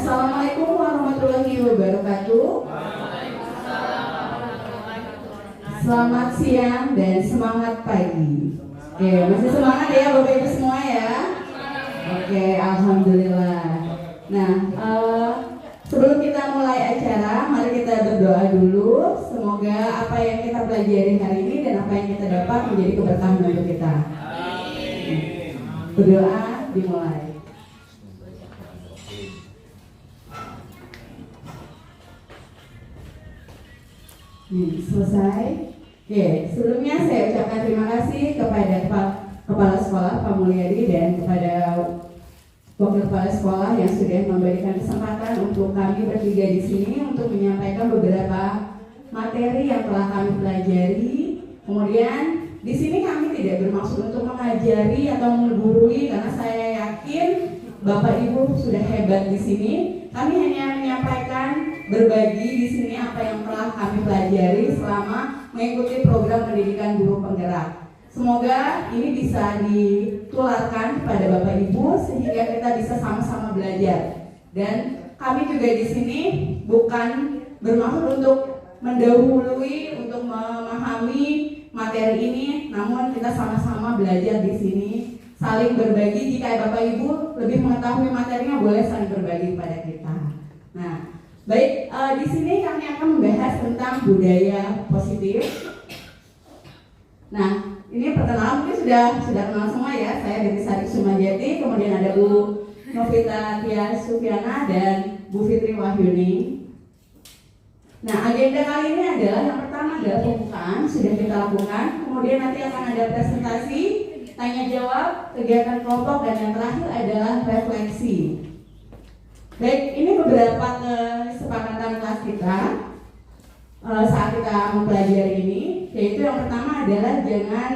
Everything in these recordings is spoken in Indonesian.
Assalamualaikum warahmatullahi wabarakatuh. Selamat siang dan semangat pagi. Oke, masih semangat ya Bapak Ibu semua ya? Oke, alhamdulillah. Nah, sebelum kita mulai acara, mari kita berdoa dulu. Semoga apa yang kita pelajari hari ini dan apa yang kita dapat menjadi keberkahan untuk kita. Berdoa dimulai. Selesai. Oke, sebelumnya saya ucapkan terima kasih kepada Kepala Sekolah Pak Mulyadi dan kepada Wakil Kepala Sekolah yang sudah memberikan kesempatan untuk kami bertiga di sini untuk menyampaikan beberapa materi yang telah kami pelajari. Kemudian di sini kami tidak bermaksud untuk mengajari atau menggurui karena saya yakin Bapak Ibu sudah hebat di sini. Kami hanya menyampaikan berbagi di sini apa yang telah kami pelajari selama mengikuti program pendidikan guru penggerak. Semoga ini bisa ditularkan kepada Bapak Ibu sehingga kita bisa sama-sama belajar. Dan kami juga di sini bukan bermaksud untuk mendahului, untuk memahami materi ini, namun kita sama-sama belajar di sini, saling berbagi. Jika Bapak Ibu lebih mengetahui materinya, boleh saling berbagi kepada kita. Nah, baik, di sini kami akan membahas tentang budaya positif. Nah, ini perkenalan mungkin sudah kenal semua ya. Saya dari Sari Sumajati, kemudian ada Bu Novita Tia Sufiana dan Bu Fitri Wahyuni. Nah, agenda kali ini adalah yang pertama adalah pembukaan, sudah kita lakukan. Kemudian nanti akan ada presentasi, tanya jawab, kegiatan kelompok, dan yang terakhir adalah refleksi. Baik, ini beberapa kesepakatan kelas kita saat kita mempelajari ini, yaitu yang pertama adalah jangan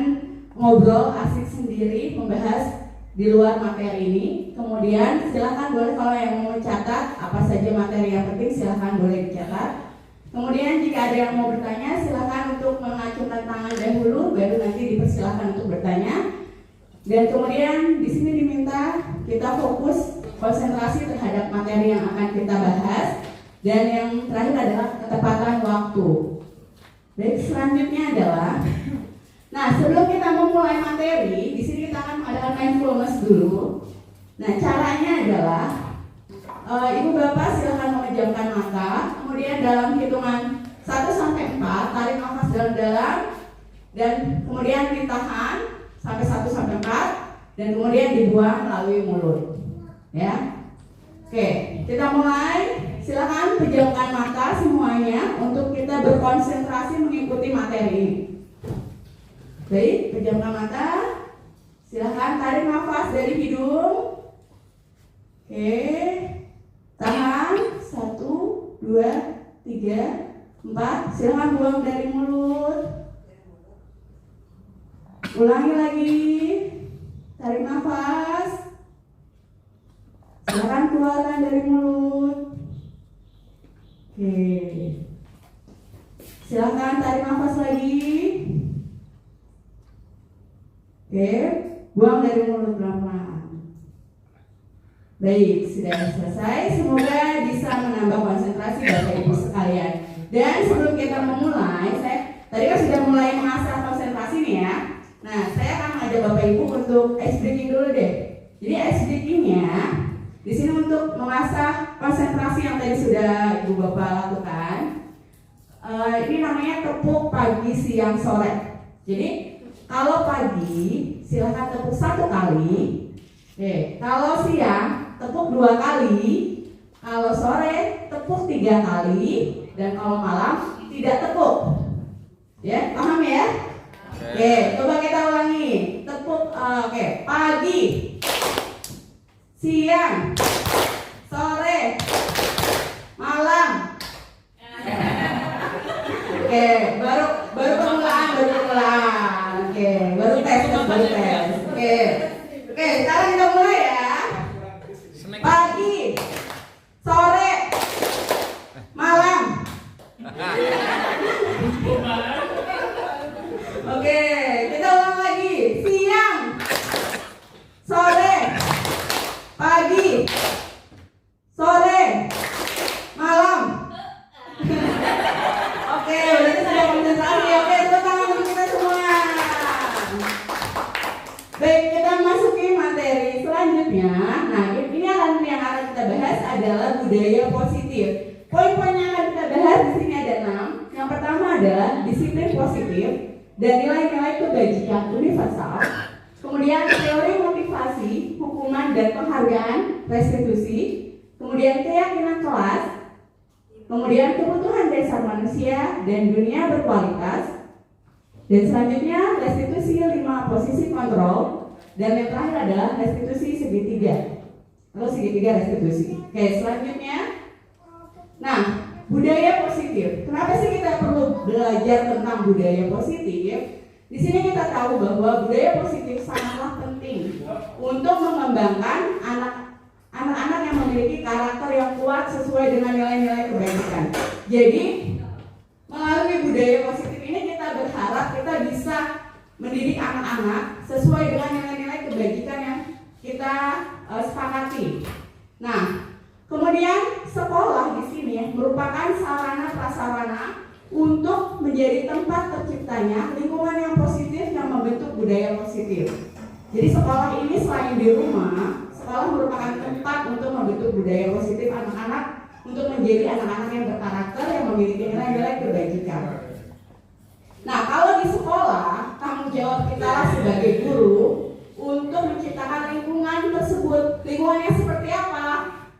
ngobrol asik sendiri membahas di luar materi ini. Kemudian silakan boleh kalau yang mau mencatat apa saja materi yang penting silakan boleh dicatat. Kemudian jika ada yang mau bertanya silakan untuk mengacungkan tangan dahulu, baru nanti dipersilakan untuk bertanya. Dan kemudian di sini diminta kita fokus konsentrasi terhadap materi yang akan kita bahas. Dan yang terakhir adalah ketepatan waktu. Baik, selanjutnya adalah, nah sebelum kita memulai materi, di sini kita akan mengadakan mindfulness dulu. Nah caranya adalah, Ibu Bapak silakan memejamkan mata, kemudian dalam hitungan 1-4 tarik nafas dalam-dalam, dan kemudian ditahan sampai 1-4, dan kemudian dibuang melalui mulut. Ya, oke, kita mulai. Silakan pejamkan mata semuanya untuk kita berkonsentrasi mengikuti materi ini. Baik, pejamkan mata. Silakan tarik nafas dari hidung. Oke, tahan 1, 2, 3, 4. Silakan buang dari mulut. Ulangi lagi. Tarik nafas. Silakan keluarkan dari mulut. Oke, silakan tarik nafas lagi. Oke, buang dari mulut pelan-pelan. Baik, sudah selesai. Semoga bisa menambah konsentrasi Bapak Ibu sekalian. Dan sebelum kita memulai, saya tadi kan sudah mulai mengasah konsentrasi nih ya. Nah, saya akan mengajak Bapak Ibu untuk ice breaking dulu deh. Jadi ice breakingnya di sini untuk mengasah konsentrasi yang tadi sudah Ibu Bapak lakukan. Ini namanya tepuk pagi, siang, sore. Jadi kalau pagi silakan tepuk 1 kali. Kalau siang tepuk 2 kali. Kalau sore tepuk 3 kali. Dan kalau malam tidak tepuk. Ya, paham ya? Coba kita ulangi. Tepuk, pagi, siang, sore, malam. Baru permulaan. Baru tes. Sekarang kita mulai ya. Pagi, sore, malam. Kita ulang lagi. Siang, sore, pagi, sore, positif. Poin-poin yang akan kita bahas di sini ada 6. Yang pertama adalah disiplin positif dan nilai-nilai kebajikan universal. Kemudian teori motivasi, hukuman dan penghargaan, restitusi. Kemudian keyakinan kelas. Kemudian kebutuhan dasar manusia dan dunia berkualitas. Dan selanjutnya restitusi 5 posisi kontrol. Dan yang terakhir adalah restitusi segitiga. Lalu segitiga restitusi. Oke, selanjutnya. Nah, budaya positif. Kenapa sih kita perlu belajar tentang budaya positif? Di sini kita tahu bahwa budaya positif sangatlah penting untuk mengembangkan anak-anak yang memiliki karakter yang kuat sesuai dengan nilai-nilai kebaikan. Jadi, melalui budaya positif ini kita berharap kita bisa mendidik anak-anak sesuai dengan nilai-nilai kebajikan yang kita sepakati. Nah, kemudian sekolah di sini merupakan sarana prasarana untuk menjadi tempat terciptanya lingkungan yang positif yang membentuk budaya positif. Jadi sekolah ini selain di rumah, sekolah merupakan tempat untuk membentuk budaya positif anak-anak untuk menjadi anak-anak yang berkarakter yang memiliki nilai-nilai kebajikan. Nah, kalau di sekolah, tanggung jawab kita sebagai guru untuk menciptakan lingkungan tersebut. Lingkungan yang seperti apa?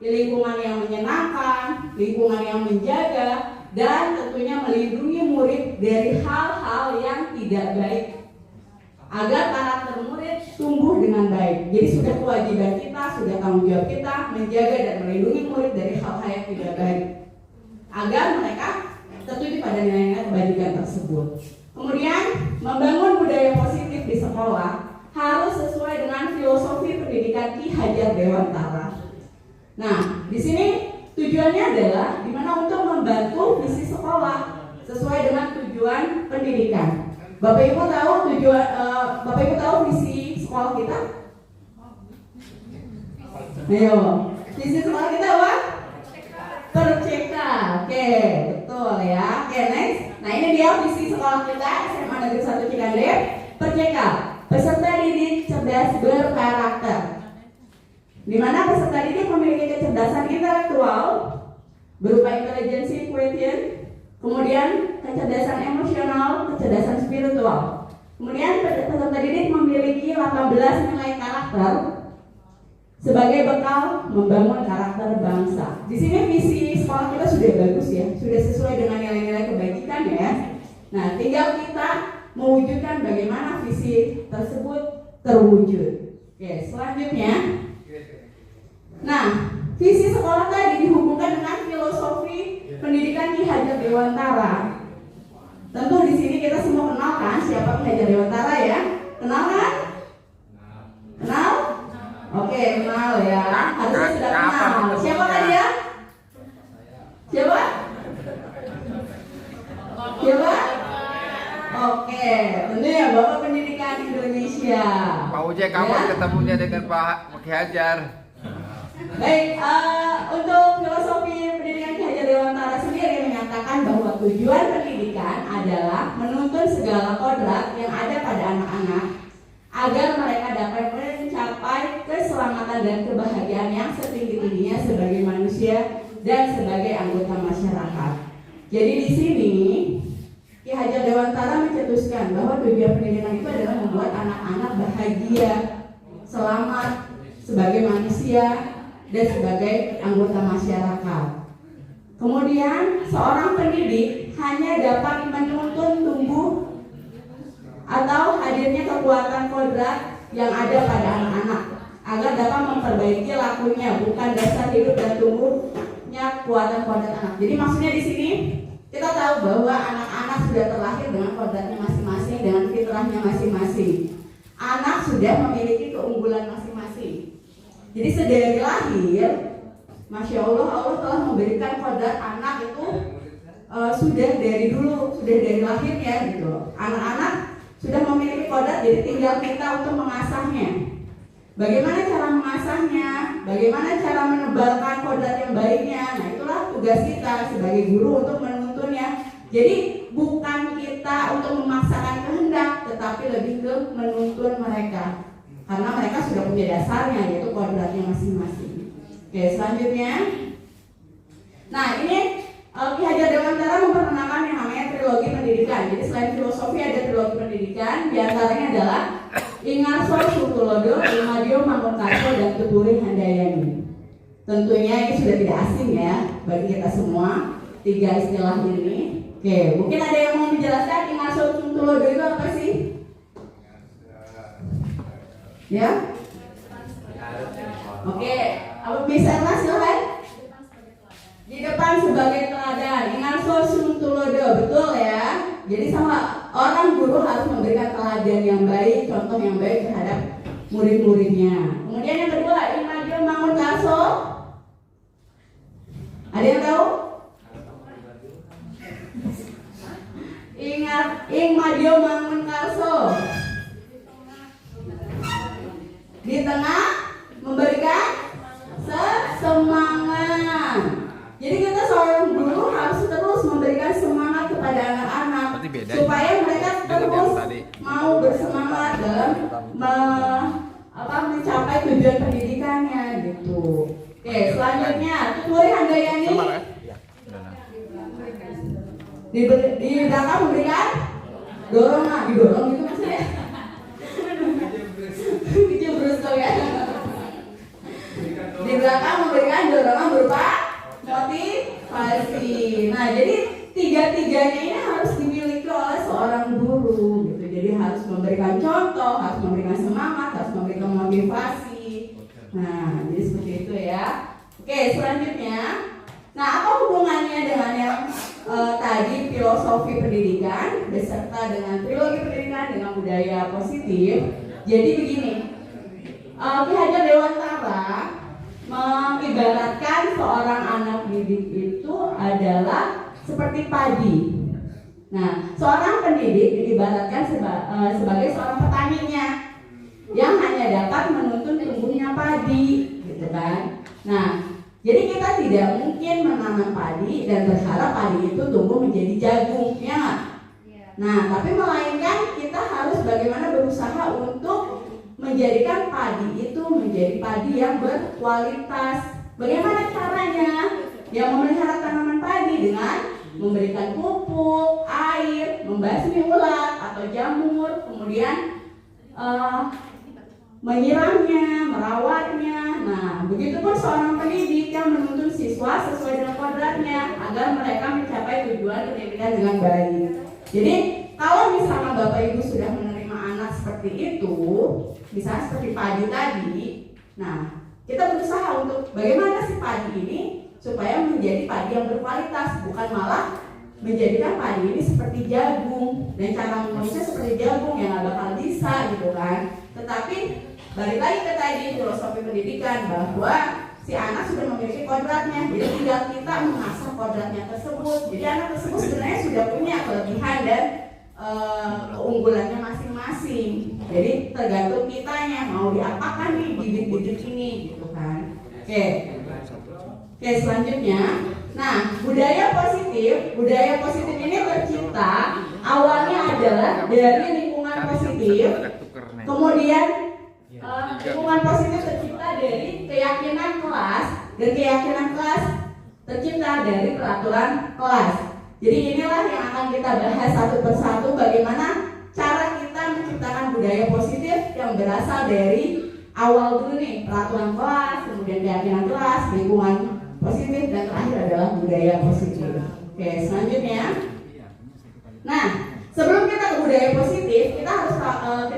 Lingkungan yang menyenangkan, lingkungan yang menjaga, dan tentunya melindungi murid dari hal-hal yang tidak baik agar karakter murid tumbuh dengan baik. Jadi sudah kewajiban kita, sudah tanggung jawab kita menjaga dan melindungi murid dari hal-hal yang tidak baik agar mereka tertuju pada nilai-nilai kebajikan tersebut. Kemudian membangun budaya positif di sekolah harus sesuai dengan filosofi pendidikan Ki Hajar Dewantara. Nah, di sini tujuannya adalah dimana untuk membantu visi sekolah sesuai dengan tujuan pendidikan. Bapak Ibu tahu visi sekolah kita? Ayo, visi sekolah kita apa? Perceka. Oke, betul ya. Oke, next. Nah, ini dia visi sekolah kita SMA Negeri 1 Cikandep. Perceka, peserta didik cerdas berkarakter. Di mana peserta didik memiliki kecerdasan intelektual berupa intelijensi quotient, kemudian kecerdasan emosional, kecerdasan spiritual. Kemudian peserta didik memiliki 18 nilai karakter sebagai bekal membangun karakter bangsa. Di sini visi sekolah kita sudah bagus ya, sudah sesuai dengan nilai-nilai kebajikan ya. Nah, tinggal kita mewujudkan bagaimana visi tersebut terwujud. Oke, selanjutnya. Nah, visi sekolah tadi dihubungkan dengan filosofi pendidikan Ki Hajar Dewantara. Tentu di sini kita semua kenal kan siapa Ki Hajar Dewantara ya? Kenal kan? Kenal? Oke, kenal ya. Harusnya sudah kenal. Siapa kan dia? Siapa? Siapa? Oke, tentunya Bapak Pendidikan Indonesia. Pak Uje kapan ketemunya dengan Pak Ki Hajar? Baik, untuk filosofi pendidikan Ki Hajar Dewantara sendiri menyatakan bahwa tujuan pendidikan adalah menuntun segala kodrat yang ada pada anak-anak agar mereka dapat mencapai keselamatan dan kebahagiaan yang setinggi-tingginya sebagai manusia dan sebagai anggota masyarakat. Jadi di sini Ki Hajar Dewantara mencetuskan bahwa tujuan pendidikan itu adalah membuat anak-anak bahagia, selamat sebagai manusia dan sebagai anggota masyarakat. Kemudian seorang pendidik hanya dapat menuntun tumbuh atau hadirnya kekuatan kodrat yang ada pada anak-anak agar dapat memperbaiki lakunya, bukan dasar hidup dan tumbuhnya kekuatan kodrat anak. Jadi maksudnya di sini kita tahu bahwa anak-anak sudah terlahir dengan kodratnya masing-masing, dengan fitrahnya masing-masing. Anak sudah memiliki keunggulan masing-masing. Jadi sedari lahir, Masya Allah, Allah telah memberikan kodrat anak itu sudah dari dulu, sudah dari lahirnya gitu. Anak-anak sudah memiliki kodrat, jadi tinggal kita untuk mengasahnya. Bagaimana cara mengasahnya? Bagaimana cara menebalkan kodrat yang baiknya? Nah, itulah tugas kita sebagai guru untuk menuntunnya. Jadi bukan kita untuk memaksakan kehendak, tetapi lebih ke menuntun mereka. Karena mereka sudah punya dasarnya, yaitu kodratnya masing-masing. Oke, selanjutnya. Nah ini Ki Hajar Dewantara memperkenalkan yang namanya trilogi pendidikan. Jadi selain filosofi ada trilogi pendidikan, diantaranya adalah Ingarso Sutulodo, Imadio Mangunkarso, dan Tuturi Handayani. Tentunya ini sudah tidak asing ya bagi kita semua tiga istilah ini. Oke, mungkin ada yang mau menjelaskan Ingarso Sutulodo itu apa sih? Ya? Oke, apa bisa mas silahkan? Di depan sebagai teladan. Ingarso Sutulodo, betul ya? Jadi sama orang guru harus memberikan teladan yang baik, contoh yang baik terhadap murid-muridnya. Kemudian yang kedua, Imadio Mangunkarso. Ada yang tahu? Ingat Imadio Mangunkarso. Di tengah memberikan semangat. Jadi kita seorang guru harus terus memberikan semangat kepada anak-anak supaya mereka terus mau bersemangat dalam mencapai tujuan pendidikannya gitu. Oke, selanjutnya Tuturi Handayani. Di belakang memberikan dorongan, didorong gitu maksudnya. Dijebrus tuh ya. Di belakang memberikan dorongan berupa motivasi. Nah, jadi tiga-tiganya ini harus dimiliki oleh seorang guru gitu. Jadi harus memberikan contoh, harus memberikan semangat, harus memberikan motivasi. Nah, jadi seperti itu ya. Oke, selanjutnya. Nah, apa hubungannya dengan yang tadi filosofi pendidikan beserta dengan trilogi pendidikan dengan budaya positif? Jadi begini, Ki Hajar Dewantara mengibaratkan seorang anak didik itu adalah seperti padi. Nah, seorang pendidik diibaratkan sebagai seorang petaninya yang hanya dapat menuntun tumbuhnya padi, gitu kan? Nah, jadi kita tidak mungkin menanam padi dan berharap padi itu tumbuh menjadi jagung, ya nggak? Nah, tapi melainkan kita harus bagaimana berusaha untuk menjadikan padi itu menjadi padi yang berkualitas. Bagaimana caranya? Yang memelihara tanaman padi dengan memberikan pupuk, air, membasmi ulat atau jamur, kemudian menyiramnya, merawatnya. Nah, begitupun seorang pendidik yang menuntun siswa sesuai dengan kodratnya agar mereka mencapai tujuan pendidikan dengan baik. Jadi, kalau misalnya Bapak Ibu sudah menerima anak seperti itu, misalnya seperti padi tadi, nah, kita berusaha untuk bagaimana si padi ini supaya menjadi padi yang berkualitas, bukan malah menjadikan padi ini seperti jagung, dan cara mengurusnya seperti jagung yang nggak bakal bisa gitu kan. Tetapi balik lagi ke tadi filosofi pendidikan bahwa si anak sudah memiliki kodratnya, jadi tinggal kita mengasah kodratnya tersebut. Jadi anak tersebut sebenarnya sudah punya kelebihan dan keunggulannya masing-masing. Jadi tergantung kitanya mau diapakan nih bibit-bibit ini gitu kan. Oke, selanjutnya. Nah, budaya positif ini tercipta awalnya adalah dari lingkungan positif. Kemudian lingkungan positif tercipta dari keyakinan kelas, dan keyakinan kelas tercipta dari peraturan kelas. Jadi inilah yang akan kita bahas satu persatu bagaimana cara kita menciptakan budaya positif yang berasal dari awal dulu nih, peraturan kelas, kemudian keyakinan kelas, lingkungan positif, dan terakhir adalah budaya positif. Oke, selanjutnya. Nah, sebelum kita ke budaya positif, kita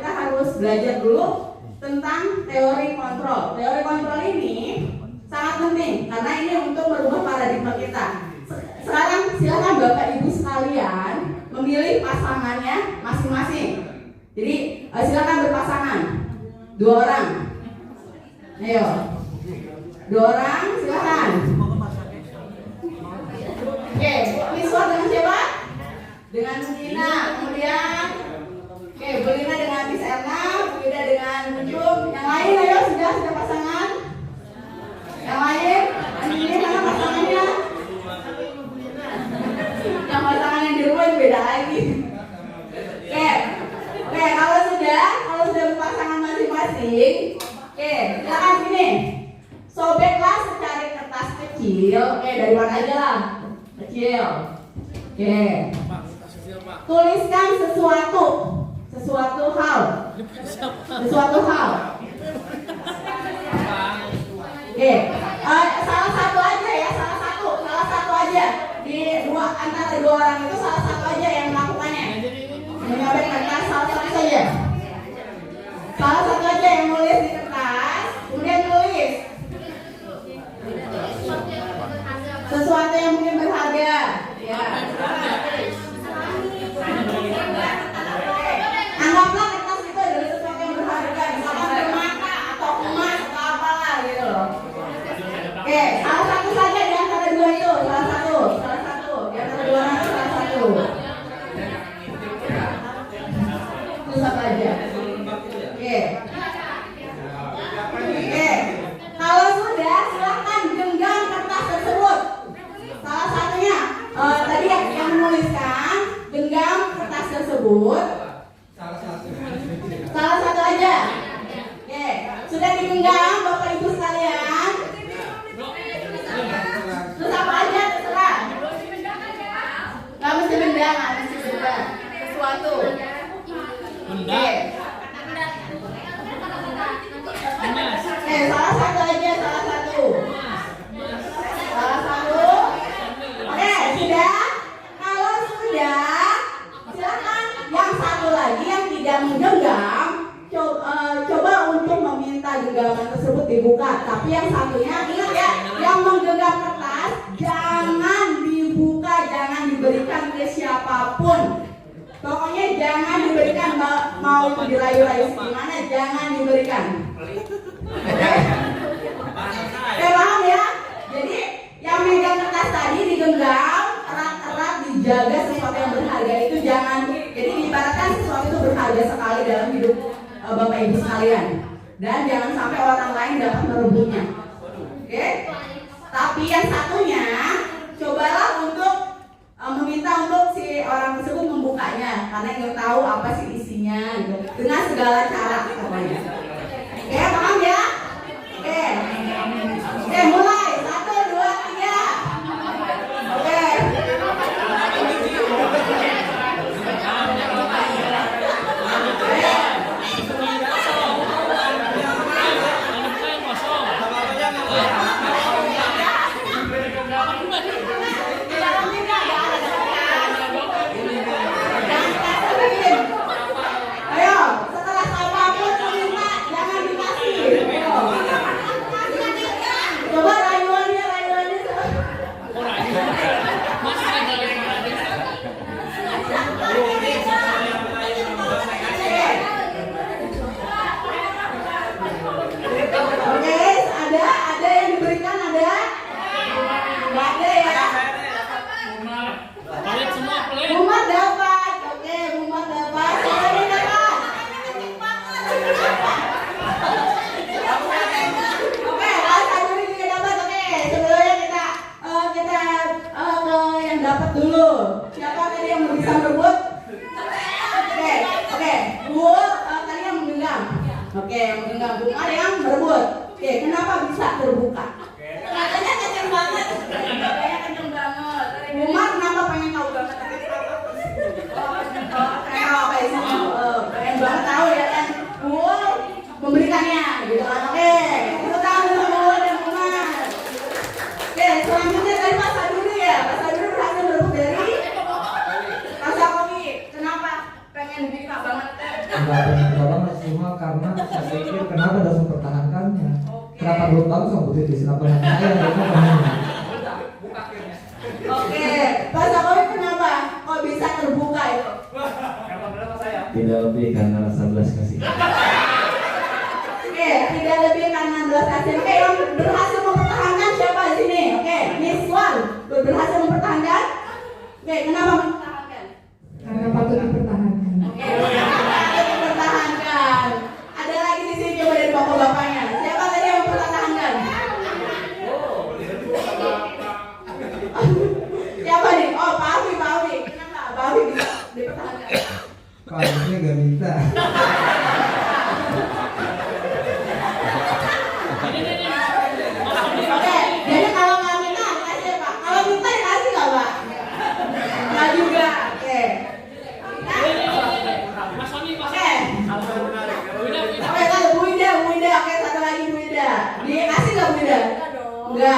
harus belajar dulu tentang teori kontrol. Teori kontrol ini sangat penting karena ini untuk merubah paradigma kita. Sekarang silakan Bapak Ibu sekalian memilih pasangannya masing-masing. Jadi silakan berpasangan, 2 orang. Ayo, 2 orang silakan. Oke, Miswa dengan siapa? Dengan Nina. Kemudian, oke, Bu Lina dengan Miss Erna, Bu Ida dengan Munjum. Yang lain ayo sudah pasangan. Yang lain, ini mana pasangannya? Yang pasangan yang di rumah itu beda lagi. Oke, kalau sudah berpasangan masing-masing, oke, silakan sini. Sobeklah secari kertas kecil kecil. Oke, dari mana aja lah. Kecil. Oke. Tuliskan sesuatu hal. Sesuatu hal. Oke. Salah satu aja ya, salah satu aja. Antara dua orang itu salah satu aja yang melakukannya. Menyobek kertas salah satu saja. Salah satu aja yang nulis di kertas, kemudian tulis sesuatu yang mungkin berharga. Ya. Anggaplah kertas itu adalah sesuatu yang berharga, misalkan permata atau emas atau apalah gitu loh. Oke, salah satu saja di antara dua itu, salah satu di antara dua orang itu salah satu. Itu apa aja? Oke. Kalau sudah, silakan genggam kertas tersebut. Salah satunya, tadi yang menuliskan, genggam kertas tersebut. Salah satu aja. Oke, sudah digenggam Bapak Ibu sekalian. Terus apa aja terserah. Gak mesti benda, sesuatu. Oke. Salah satu aja, salah satu. Oke, sudah. Kalau sudah, silakan yang satu lagi yang tidak menggenggam, coba untuk meminta genggaman tersebut dibuka. Tapi yang satunya ingat ya, yang menggenggam kertas jangan dibuka, jangan diberikan ke siapapun. Pokoknya jangan diberikan, mau dirayu-rayu gimana, jangan diberikan. Oke, paham ya? Jadi yang megang kertas tadi digenggam, erat-erat, dijaga sesuatu yang berharga itu jangan. Jadi diibaratkan sesuatu itu berharga sekali dalam hidup Bapak Ibu sekalian. Dan jangan sampai orang lain dapat merebutnya. Oke? Tapi yang satunya, cobalah untuk meminta untuk si orang tersebut membukanya, karena ingin tahu apa sih isinya gitu. Dengan segala cara pokoknya. Oke, paham ya? Oke. Oke, mulai. 1, 2, 3. Oke. Ayo, setelah apapun meminta jangan dikasih. Coba rayuannya. Oke, ada yang diberikan, ada? Nggak ada ya? Mumat dapat. Oke, Mumat dapat. Siapa yang dapat? Oke, Saduri juga dapat. Oke, sebelumnya kita ke yang dapat dulu. Siapa tadi yang bisa berebut? Oke, Bu tadi yang menggenggam. Oke, yang menggenggam. Bu ada yang berebut. Oke, kenapa bisa terbuka? Katanya kenceng banget. Katanya kenceng banget. Umar kenapa pengen tahu banget? Pengen banget tahu ya kan? Bu memberikannya gitu kan? Oke, kita tahu dulu dan Umar. Oke, selanjutnya dari Pak Saduri ya. Pak Saduri berhasil berebut dari Pak Sakomi. Kenapa pengen buka banget? Enggak pengen buka banget, cuma karena saya pikir kenapa harus mempertahankannya. Kenapa belum tahu sama Bu Titis? Kenapa nanya saya? Kenapa nanya? Oke, Pak Sakomi kenapa kok bisa terbuka itu? Tidak lebih karena rasa belas kasih. Oke, tidak lebih karena belas kasih. Oke, yang berhasil mempertahankan siapa di sini? Oke, Miss Wan berhasil mempertahankan. Oke, kenapa mempertahankan? Karena patut dipertahankan. Oke, patut mempertahankan. Ada lagi di sini coba dari bapak-bapaknya. Siapa tadi yang mempertahankan? Siapa nih? Oh, Pak Awi. Kenapa Pak Awi bisa dipertahankan? Kok harusnya gak minta? Oke, jadi kalau nggak minta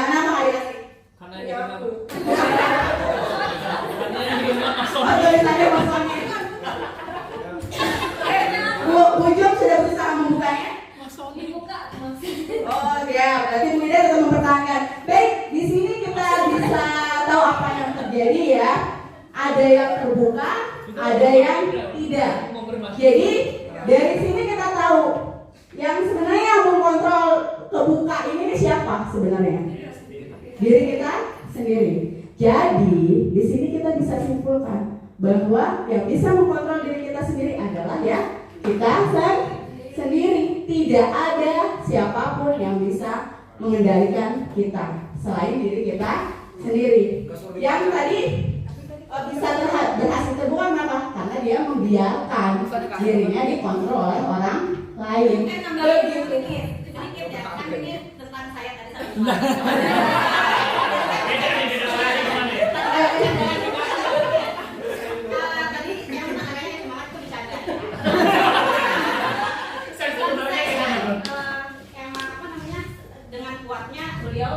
kenapa nggak dikasih? Karena dia bilang, Oh, tulisannya kosongnya. Ujung sudah berusaha membukanya? Dibuka Oh ya, berarti Bu Ida tetap mempertahankan. Baik, di sini kita bisa tahu apa yang terjadi ya. Ada yang terbuka, ada yang tidak. Jadi dari sini kita tahu yang sebenarnya yang mengontrol kebuka ini siapa sebenarnya? Diri kita sendiri. Jadi di sini kita bisa simpulkan bahwa yang bisa mengontrol diri kita sendiri adalah ya kita sendiri. Tidak ada siapapun yang bisa mengendalikan kita selain diri kita sendiri. Yang tadi bisa berhasil terbuka kenapa? Karena dia membiarkan dirinya dikontrol oleh orang lain. sedikit ya, kan ini tentang saya tadi tadi yang menangannya semangat itu bercanda. Emang apa namanya, dengan kuatnya beliau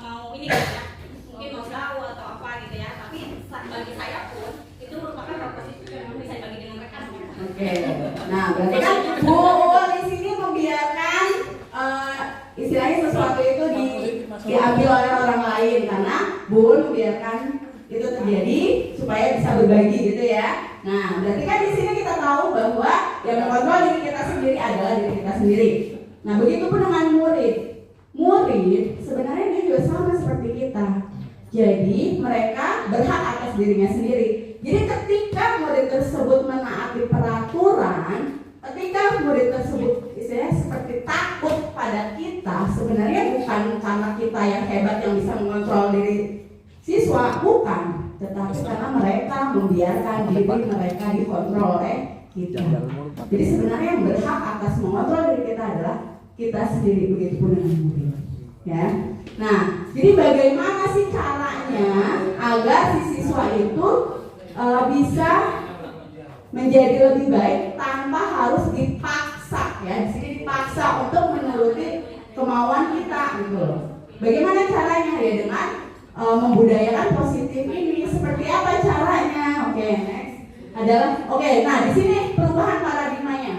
mau ini gitu ya, mungkin mau tahu atau apa gitu ya, tapi bagi saya pun itu merupakan hal positif yang bisa dibagi dengan rekan. Oke, nah berarti kan Bu di sini membiarkan istilahnya sesuatu itu diambil oleh orang lain karena Bu membiarkan itu terjadi supaya bisa berbagi gitu ya. Nah berarti kan di sini kita tahu bahwa yang mengontrol diri kita sendiri adalah diri kita sendiri. Nah begitu pun dengan murid. Murid sebenarnya dia juga sama seperti kita. Jadi mereka berhak atas dirinya sendiri. Jadi ketika murid tersebut menaati peraturan, ketika murid tersebut istilahnya seperti takut pada kita, sebenarnya bukan karena kita yang hebat yang bisa mengontrol diri siswa, bukan, tetapi karena mereka membiarkan diri mereka dikontrol oleh kita. Jadi sebenarnya yang berhak atas mengontrol diri kita adalah kita sendiri, begitu pun dengan murid. Ya. Nah, jadi bagaimana sih caranya agar si siswa itu bisa menjadi lebih baik tanpa harus dipaksa ya. Di sini dipaksa untuk menuruti kemauan kita gitu loh. Bagaimana caranya ya dengan membudayakan positif ini? Seperti apa caranya? Oke, next adalah nah di sini perubahan paradigmanya.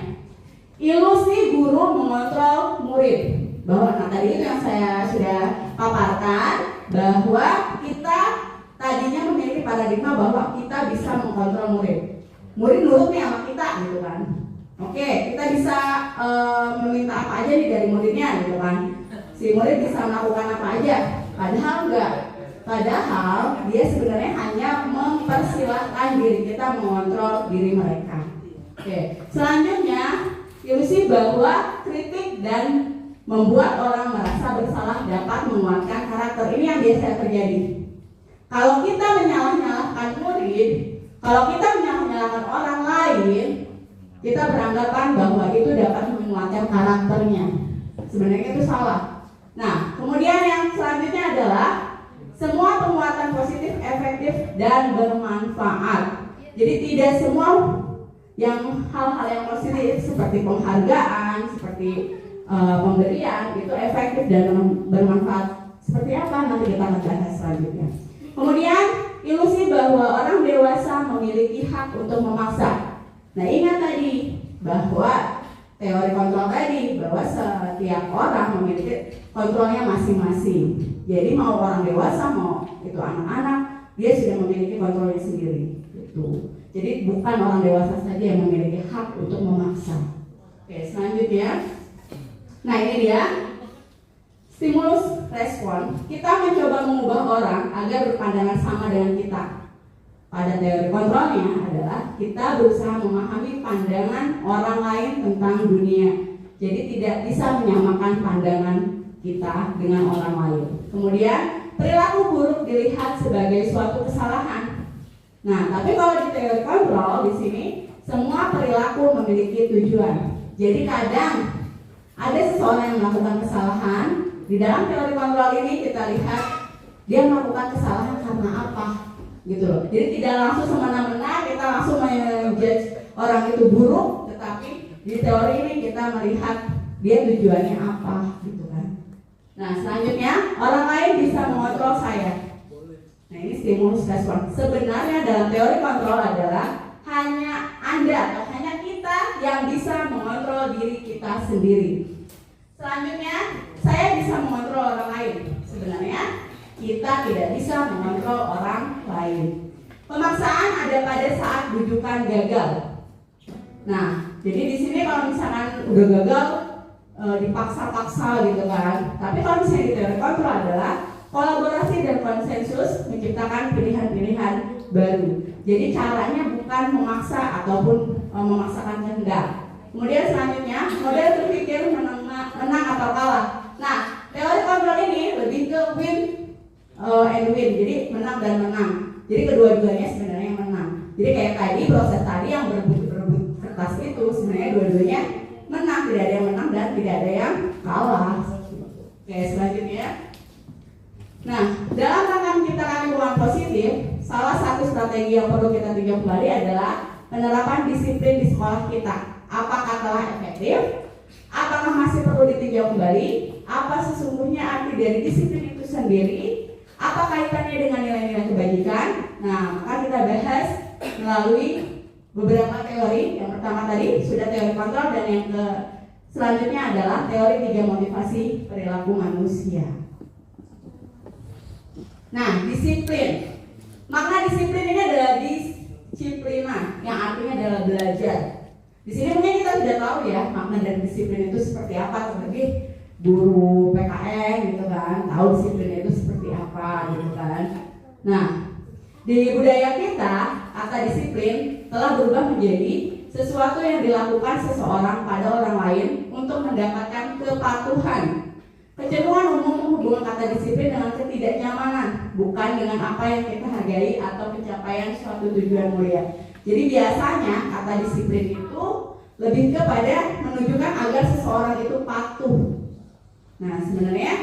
Ilusi guru mengontrol murid. Bahwa tadi itu yang saya sudah paparkan bahwa kita tadinya memiliki paradigma bahwa kita bisa mengontrol murid. Murid nurut nih sama kita gitu kan. Oke, kita bisa meminta apa aja nih dari muridnya gitu kan. Si murid bisa melakukan apa aja. Padahal enggak. Padahal dia sebenarnya hanya mempersilahkan diri kita mengontrol diri mereka. Oke, selanjutnya ilusi bahwa kritik dan membuat orang merasa bersalah dapat menguatkan karakter. Ini yang biasa terjadi. Kalau kita menyalah-nyalahkan murid, kalau kita menyalah-nyalahkan orang lain, kita beranggapan bahwa itu dapat menguatkan karakternya. Sebenarnya itu salah. Nah, kemudian yang selanjutnya adalah semua penguatan positif efektif dan bermanfaat. Jadi tidak semua yang hal-hal yang positif seperti penghargaan, seperti pemberian itu efektif dan bermanfaat. Seperti apa nanti kita akan bahas selanjutnya. Kemudian ilusi bahwa orang dewasa memiliki hak untuk memaksa. Nah ingat tadi bahwa teori kontrol tadi bahwa setiap orang memiliki kontrolnya masing-masing. Jadi mau orang dewasa mau itu anak-anak, dia sudah memiliki kontrolnya sendiri. Gitu. Jadi bukan orang dewasa saja yang memiliki hak untuk memaksa. Oke, selanjutnya. Nah ini dia stimulus respon. Kita mencoba mengubah orang agar berpandangan sama dengan kita. Pada teori kontrolnya adalah kita berusaha memahami pandangan orang lain tentang dunia. Jadi tidak bisa menyamakan pandangan kita dengan orang lain. Kemudian perilaku buruk dilihat sebagai suatu kesalahan. Nah, tapi kalau di teori kontrol di sini semua perilaku memiliki tujuan. Jadi kadang ada seseorang yang melakukan kesalahan. Di dalam teori kontrol ini kita lihat dia melakukan kesalahan karena apa, gitu loh. Jadi tidak langsung semena-mena kita langsung menjudge orang itu buruk, tetapi di teori ini kita melihat dia tujuannya apa, gitu kan. Nah, selanjutnya orang lain bisa mengontrol saya. Nah, ini stimulus respon. Sebenarnya dalam teori kontrol adalah hanya Anda atau hanya kita yang bisa mengontrol diri kita sendiri. Selanjutnya, saya bisa mengontrol orang lain. Sebenarnya kita tidak bisa mengontrol orang lain. Pemaksaan ada pada saat bujukan gagal. Nah, jadi di sini kalau misalkan udah gagal dipaksa-paksa gitu kan. Tapi kalau misalnya di teori kontrol adalah kolaborasi dan konsensus menciptakan pilihan-pilihan baru. Jadi caranya bukan memaksa ataupun memaksakan kehendak. Kemudian selanjutnya model berpikir menang atau kalah. Nah, teori kontrol ini lebih ke win and win. Jadi menang dan menang. Jadi kedua-duanya sebenarnya yang menang. Jadi kayak tadi proses tadi yang berebut kertas itu sebenarnya dua-duanya menang, tidak ada yang menang dan tidak ada yang kalah. Oke, selanjutnya. Nah, dalam rangka menciptakan lingkungan positif, salah satu strategi yang perlu kita tinjau kembali adalah penerapan disiplin di sekolah kita. Apakah telah efektif? Apakah masih perlu ditinjau kembali? Apa sesungguhnya arti dari disiplin itu sendiri? Apa kaitannya dengan nilai-nilai kebajikan? Nah, maka kita bahas melalui beberapa teori. Yang pertama tadi sudah teori kontrol, dan yang selanjutnya adalah teori 3 motivasi perilaku manusia. Nah, disiplin. Makna disiplin ini adalah disiplina, yang artinya adalah belajar. Di sini mungkin kita sudah tahu ya makna dari disiplin itu seperti apa, terlebih guru PKN gitu kan, tahu disiplin itu seperti apa gitu kan. Nah, di budaya kita kata disiplin telah berubah menjadi sesuatu yang dilakukan seseorang pada orang lain untuk mendapatkan kepatuhan. Kecenderungan umum menghubungkan kata disiplin dengan ketidaknyamanan, bukan dengan apa yang kita hargai atau pencapaian suatu tujuan mulia. Jadi biasanya kata disiplin itu lebih kepada menunjukkan agar seseorang itu patuh. Nah, sebenarnya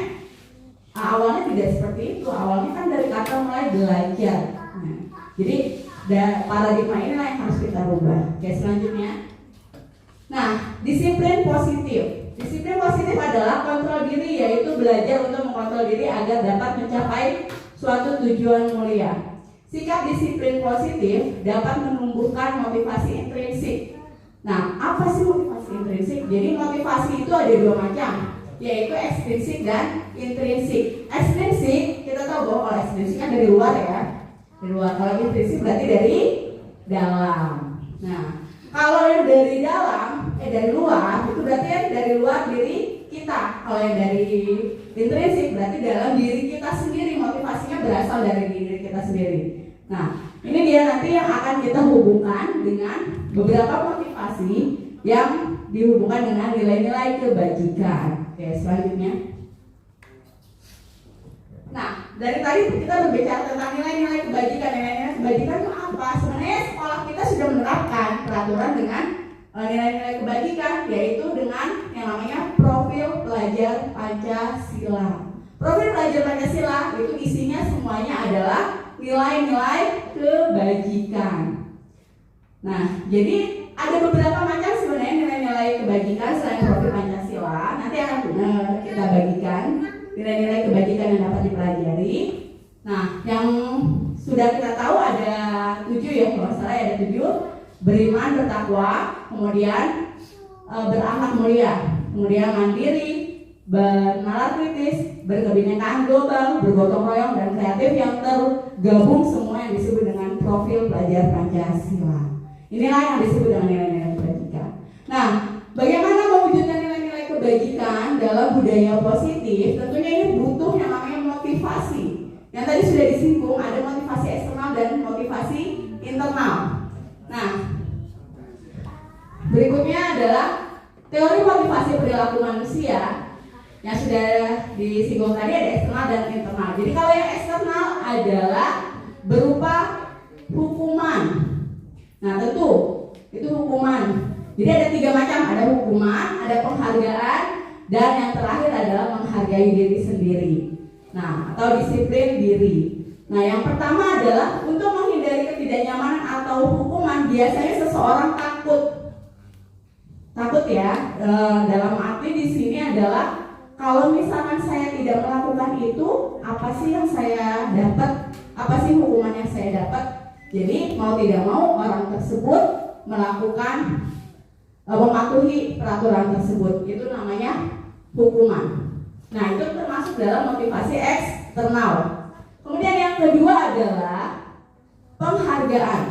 awalnya tidak seperti itu. Awalnya kan dari kata mulai belajar. Nah, jadi paradigma inilah yang harus kita rubah. Oke, selanjutnya. Nah, disiplin positif. Disiplin positif adalah kontrol diri, yaitu belajar untuk mengontrol diri agar dapat mencapai suatu tujuan mulia. Sikap disiplin positif dapat menumbuhkan motivasi intrinsik. Nah, apa sih motivasi intrinsik? Jadi motivasi itu ada 2 macam, yaitu ekstrinsik dan intrinsik. Ekstrinsik, kita tahu bahwa kalau ekstrinsik kan dari luar ya. Dari luar. Kalau intrinsik berarti dari dalam. Nah, kalau yang dari dalam, dari luar, itu berarti dari luar diri kita. Kalau yang dari intrinsik berarti dalam diri kita sendiri, motivasinya berasal dari diri kita sendiri. Nah, ini dia nanti yang akan kita hubungkan dengan beberapa motivasi yang dihubungkan dengan nilai-nilai kebajikan. Oke, selanjutnya. Nah, dari tadi kita berbicara tentang nilai-nilai kebajikan. Nilai-nilai kebajikan itu apa? Sebenarnya sekolah kita sudah menerapkan peraturan dengan nilai-nilai kebajikan, yaitu dengan yang namanya profil pelajar Pancasila. Profil pelajar Pancasila itu isinya semuanya adalah nilai-nilai kebajikan. Nah, jadi ada beberapa macam sebenarnya nilai-nilai kebajikan selain profil Pancasila. Nanti akan kita bagikan nilai-nilai kebajikan yang dapat dipelajari. Nah, yang sudah kita tahu ada 7 ya, kalau salah ada 7. Beriman, bertakwa, kemudian berakhlak mulia, kemudian mandiri, bernalar kritis, berkebinekaan global, bergotong royong, dan kreatif, yang tergabung semua yang disebut dengan profil pelajar Pancasila. Inilah yang disebut dengan nilai-nilai kebajikan. Nah, bagaimana mewujudkan nilai-nilai kebajikan dalam budaya positif? Tentunya ini butuh yang namanya motivasi. Yang tadi sudah disinggung, ada motivasi eksternal dan motivasi internal. Nah, berikutnya adalah teori motivasi perilaku manusia yang sudah disinggung tadi, ada eksternal dan internal. Jadi kalau yang eksternal adalah berupa hukuman. Nah, tentu itu hukuman. Jadi ada 3 macam, ada hukuman, ada penghargaan, dan yang terakhir adalah menghargai diri sendiri. Nah, atau disiplin diri. Nah, yang pertama adalah untuk menghindari ketidaknyamanan atau hukuman, biasanya seseorang takut ya. Dalam arti di sini adalah kalau misalkan saya tidak melakukan itu, apa sih yang saya dapat? Apa sih hukuman yang saya dapat? Jadi mau tidak mau orang tersebut melakukan mematuhi peraturan tersebut, itu namanya hukuman. Nah, itu termasuk dalam motivasi eksternal. Kemudian yang kedua adalah penghargaan.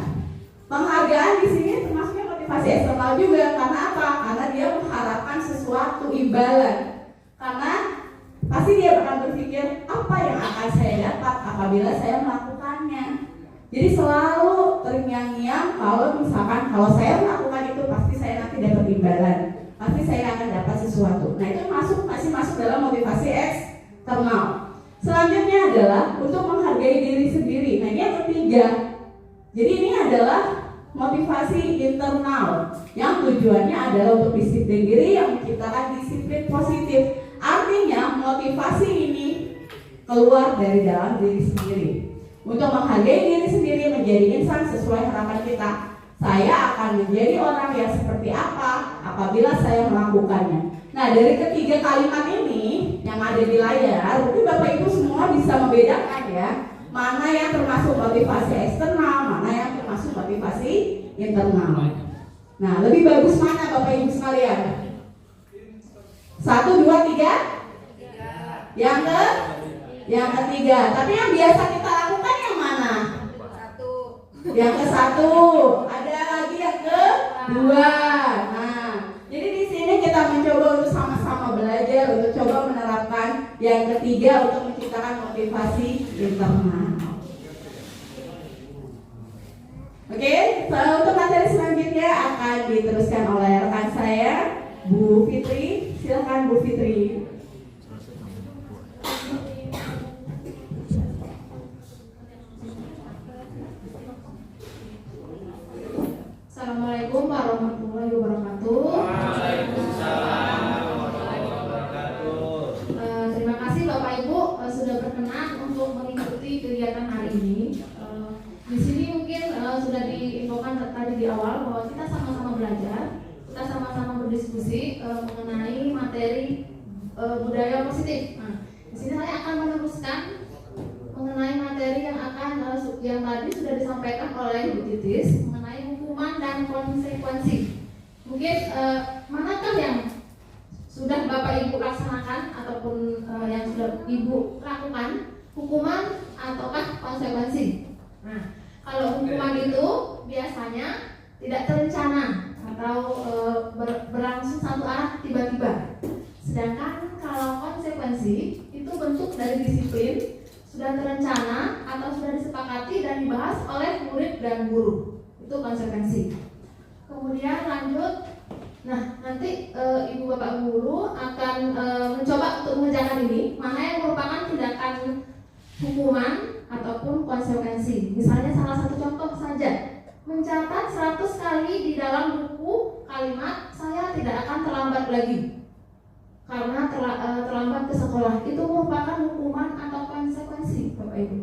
Penghargaan di sini termasuknya motivasi eksternal juga. Karena apa? Karena dia mengharapkan sesuatu imbalan. Karena pasti dia akan berpikir apa yang akan saya dapat apabila saya melakukannya. Jadi selalu terngiang-ngiang kalau misalkan kalau saya melakukan itu pasti saya nanti dapat imbalan, pasti saya akan dapat sesuatu. Nah, itu masih masuk dalam motivasi eksternal. Selanjutnya adalah untuk menghargai diri sendiri. Nah, ini yang ketiga. Jadi ini adalah motivasi internal yang tujuannya adalah untuk disiplin diri, yang menciptakan disiplin positif. Artinya motivasi ini keluar dari dalam diri sendiri. Untuk menghargai diri sendiri, menjadi insan sesuai harapan kita. Saya akan menjadi orang yang seperti apa apabila saya melakukannya. Nah, dari ketiga kalimat ini yang ada di layar, mungkin Bapak Ibu semua bisa membedakan ya, mana yang termasuk motivasi eksternal, mana yang termasuk motivasi internal. Nah, lebih bagus mana Bapak Ibu sekalian? 1, 2, 3? Yang ketiga. Tapi yang biasa kita lakukan yang mana? Yang ke-1. Ada lagi yang ke-2. Nah, jadi di sini kita mencoba untuk sama-sama belajar, untuk coba menerapkan yang ketiga untuk menciptakan motivasi internal. Oke, untuk materi selanjutnya akan diteruskan oleh rekan saya, Bu Fitri. Silakan Bu Fitri. Assalamualaikum warahmatullahi wabarakatuh. Terima kasih Bapak Ibu sudah berkenan untuk mengikuti kegiatan hari ini. Di sini mungkin sudah diinfokan tadi di awal bahwa kita sama-sama belajar, kita sama-sama berdiskusi mengenai materi budaya positif. Nah, di sini saya akan meneruskan mengenai materi yang tadi sudah disampaikan oleh Bu Titis mengenai hukuman dan konsekuensi. Mungkin manakah yang sudah Bapak Ibu laksanakan ataupun yang sudah Ibu lakukan, hukuman ataukah konsekuensi? Nah, kalau hukuman itu biasanya tidak terencana atau berlangsung satu arah tiba-tiba. Sedangkan kalau konsekuensi itu bentuk dari disiplin, sudah terencana atau sudah disepakati dan dibahas oleh murid dan guru. Itu konsekuensi. Kemudian lanjut, nah nanti Ibu Bapak Guru akan mencoba untuk mengerjakan ini, mana yang merupakan tindakan hukuman ataupun konsekuensi. Misalnya salah satu contoh saja, mencatat 100 kali di dalam buku kalimat saya tidak akan terlambat lagi karena terlambat ke sekolah. Itu merupakan hukuman atau konsekuensi, Bapak Ibu?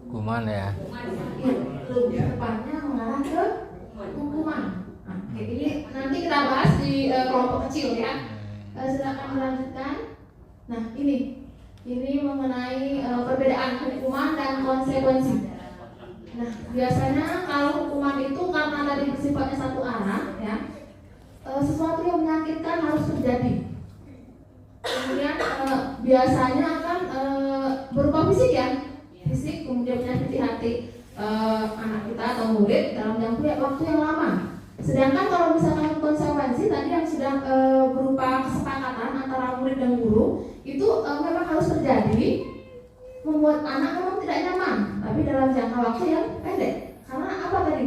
Hukuman ya. Ya, lebih tepatnya mengarah ke hukuman. Nah, ini nanti kita bahas di kelompok kecil ya. Silakan dilanjutkan. Nah, ini mengenai perbedaan hukuman dan konsekuensi. Nah, biasanya kalau hukuman itu karena tadi bersifatnya satu arah ya, sesuatu yang menyakitkan harus terjadi. Kemudian biasanya akan berupa fisik ya, fisik, kemudian menyakiti hati anak kita atau murid dalam jangka waktu yang lama. Sedangkan kalau misalkan konsekuensi tadi yang sudah berupa kesepakatan antara murid dan guru, itu memang harus terjadi, membuat anak memang tidak nyaman, tapi dalam jangka waktu yang pendek. Karena apa tadi?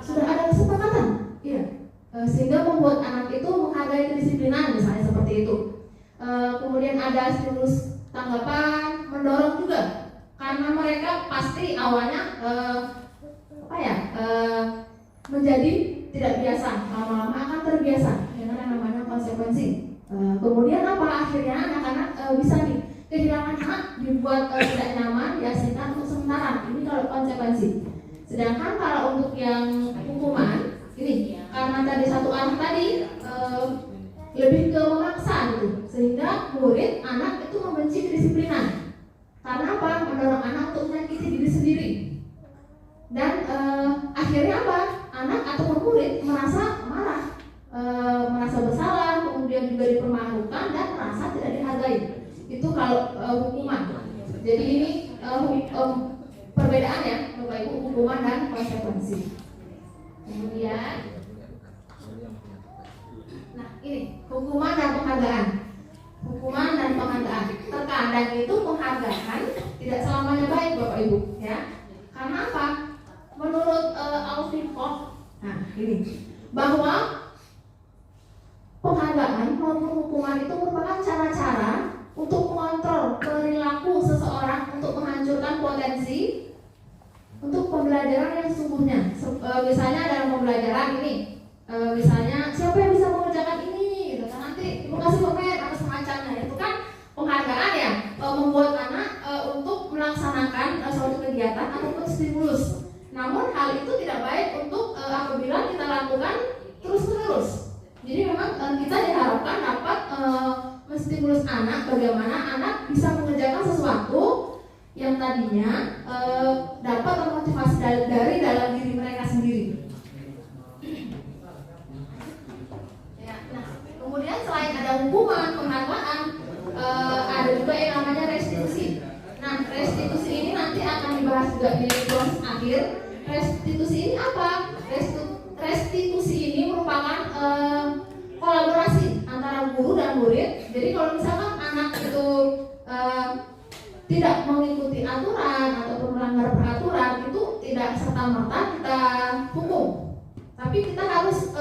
Sudah ada kesepakatan, iya. Sehingga membuat anak itu menghargai kedisiplinan, misalnya seperti itu. Kemudian ada stimulus tanggapan, mendorong juga, karena mereka pasti awalnya menjadi tidak biasa, lama-lama akan terbiasa dengan yang namanya konsekuensi. Kemudian apa akhirnya anak-anak bisa kehilangan hak, dibuat tidak nyaman, diasingkan untuk sementara. Ini kalau konsekuensi. Sedangkan kalau untuk yang hukuman ini karena tadi satu arah tadi lebih ke memaksa gitu, sehingga murid anak itu membenci kedisiplinan. Karena apa? Mendorong anak untuk menyakiti diri sendiri. Dan akhirnya apa? Anak ataupun murid merasa marah, merasa bersalah, kemudian juga dipermalukan dan merasa tidak dihargai. Itu kalau hukuman. Jadi ini perbedaan ya, Bapak Ibu, hukuman dan konsekuensi. Kemudian, nah ini hukuman dan penghargaan. Hukuman dan penghargaan. Terkadang itu penghargaan tidak selamanya baik, Bapak Ibu, ya. Karena apa? Menurut Alvin Koch, nah ini bahwa penghargaan maupun hukuman itu merupakan cara-cara untuk mengontrol perilaku seseorang untuk menghancurkan potensi untuk pembelajaran yang sesungguhnya. Misalnya dalam pembelajaran ini, misalnya siapa yang bisa mengerjakan ini, gitu kan, nanti ibu kasih permen atau semacamnya. Itu kan penghargaan ya, membuat anak untuk melaksanakan suatu kegiatan ataupun stimulus. Namun hal itu tidak baik untuk apabila kita lakukan terus-menerus. Jadi memang kita diharapkan dapat menstimulus anak bagaimana anak bisa mengerjakan sesuatu yang tadinya dapat termotivasi dari dalam diri mereka sendiri. Ya, nah, kemudian selain ada hukuman, penghargaan, ada juga yang namanya restitusi. Nah, restitusi ini nanti akan dibahas juga di kelas akhir. Restitusi ini apa? Restitusi ini merupakan kolaborasi antara guru dan murid. Jadi kalau misalkan anak itu tidak mengikuti aturan ataupun melanggar peraturan, itu tidak serta-merta kita hukum. Tapi kita harus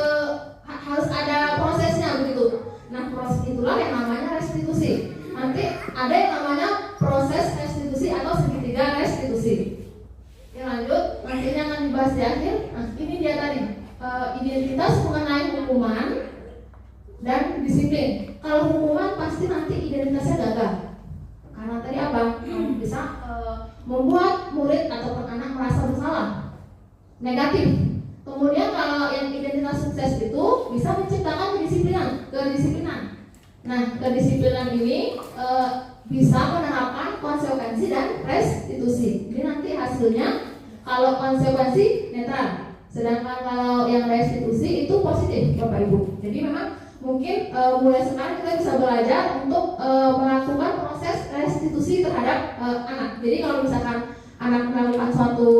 ada prosesnya begitu. Nah, proses itulah yang namanya restitusi. Nanti ada yang namanya proses restitusi atau segitiga restitusi. Lanjut, nantinya akan dibahas di akhir. Nah, ini dia tadi identitas mengenai hukuman dan disiplin. Kalau hukuman pasti nanti identitasnya gagal. Karena tadi apa? Bisa membuat murid ataupun anak merasa bersalah, negatif. Kemudian kalau yang identitas sukses itu bisa menciptakan kedisiplinan. Nah, kedisiplinan ini bisa menerapkan konsekuensi dan restitusi. Jadi nanti hasilnya kalau konsekuensi netral, sedangkan kalau yang restitusi itu positif, Bapak Ibu. Jadi memang mungkin mulai sekarang kita bisa belajar untuk melakukan proses restitusi terhadap anak. Jadi kalau misalkan anak melakukan suatu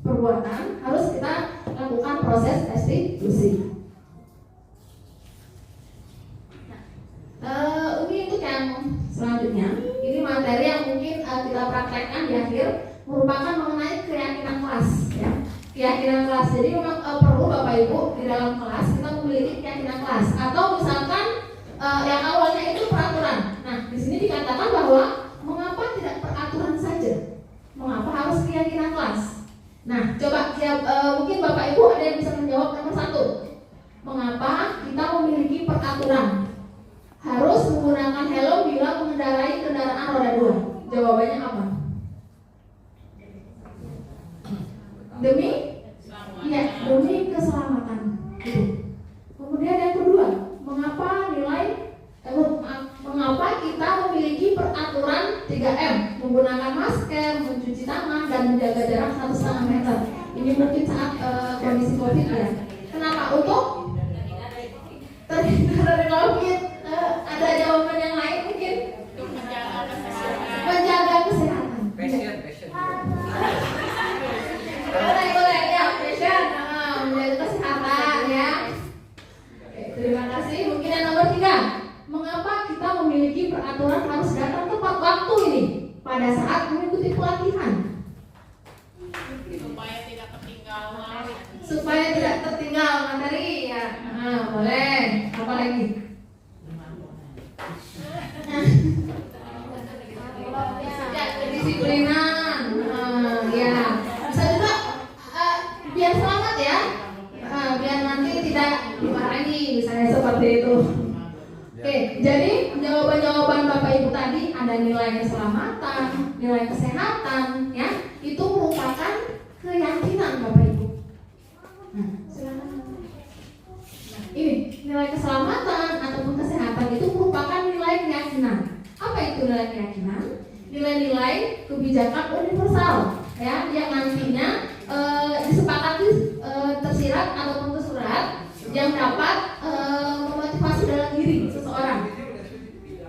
perbuatan, harus kita lakukan proses restitusi. Ini untuk yang selanjutnya, ini materi yang mungkin kita praktekkan di akhir, merupakan mengenai keyakinan kelas, ya. Keyakinan kelas. Jadi memang perlu Bapak Ibu di dalam kelas kita memiliki keyakinan kelas. Atau misalkan yang awalnya itu peraturan. Nah, di sini dikatakan bahwa mengapa tidak peraturan saja? Mengapa harus keyakinan kelas? Nah, coba mungkin Bapak Ibu ada yang bisa menjawab nomor 1. Mengapa kita memiliki peraturan? Harus menggunakan helm bila mengendarai kendaraan roda 2. Jawabannya apa? Demi keselamatan. Kemudian yang kedua, mengapa kita memiliki peraturan 3M, menggunakan masker, mencuci tangan, dan menjaga jarak 1,5 meter. Ini mungkin saat kondisi COVID ya. Kenapa? Untuk terhindar dari COVID. Ada jawaban yang lain mungkin? Menjaga kesehatan. Passion. Boleh ya, passion. Menjaga kesehatan ya. Oke, terima kasih. Mungkin yang nomor 3. Mengapa kita memiliki peraturan harus datang tepat waktu ini pada saat mengikuti pelatihan? Supaya tidak tertinggal materi ya. Boleh. Apa lagi? Ya, kedisiplinan. Ya, bisa juga biar selamat ya. Biar nanti tidak dimarahi, misalnya seperti itu. Oke, jadi jawaban-jawaban Bapak Ibu tadi ada nilai keselamatan, nilai kesehatan, ya. Itu merupakan keyakinan Bapak Ibu. Nah, silakan. Ini nilai keselamatan ataupun itu nilai keyakinan, nilai-nilai kebijakan universal ya yang nantinya disepakati tersirat ataupun tersurat yang dapat memotivasi dalam diri seseorang,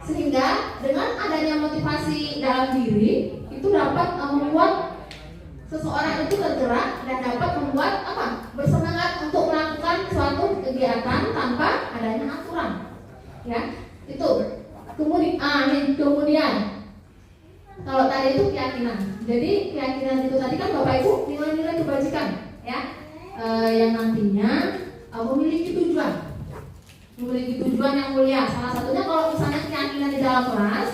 sehingga dengan adanya motivasi dalam diri itu dapat membuat seseorang itu tergerak dan dapat membuat bersemangat untuk melakukan suatu kegiatan tanpa adanya aturan ya. Itu kemudian kalau tadi itu keyakinan. Jadi keyakinan itu tadi kan Bapak Ibu nilai-nilai kebajikan ya, yang nantinya memiliki tujuan yang mulia. Salah satunya kalau misalnya keyakinan di dalam kelas,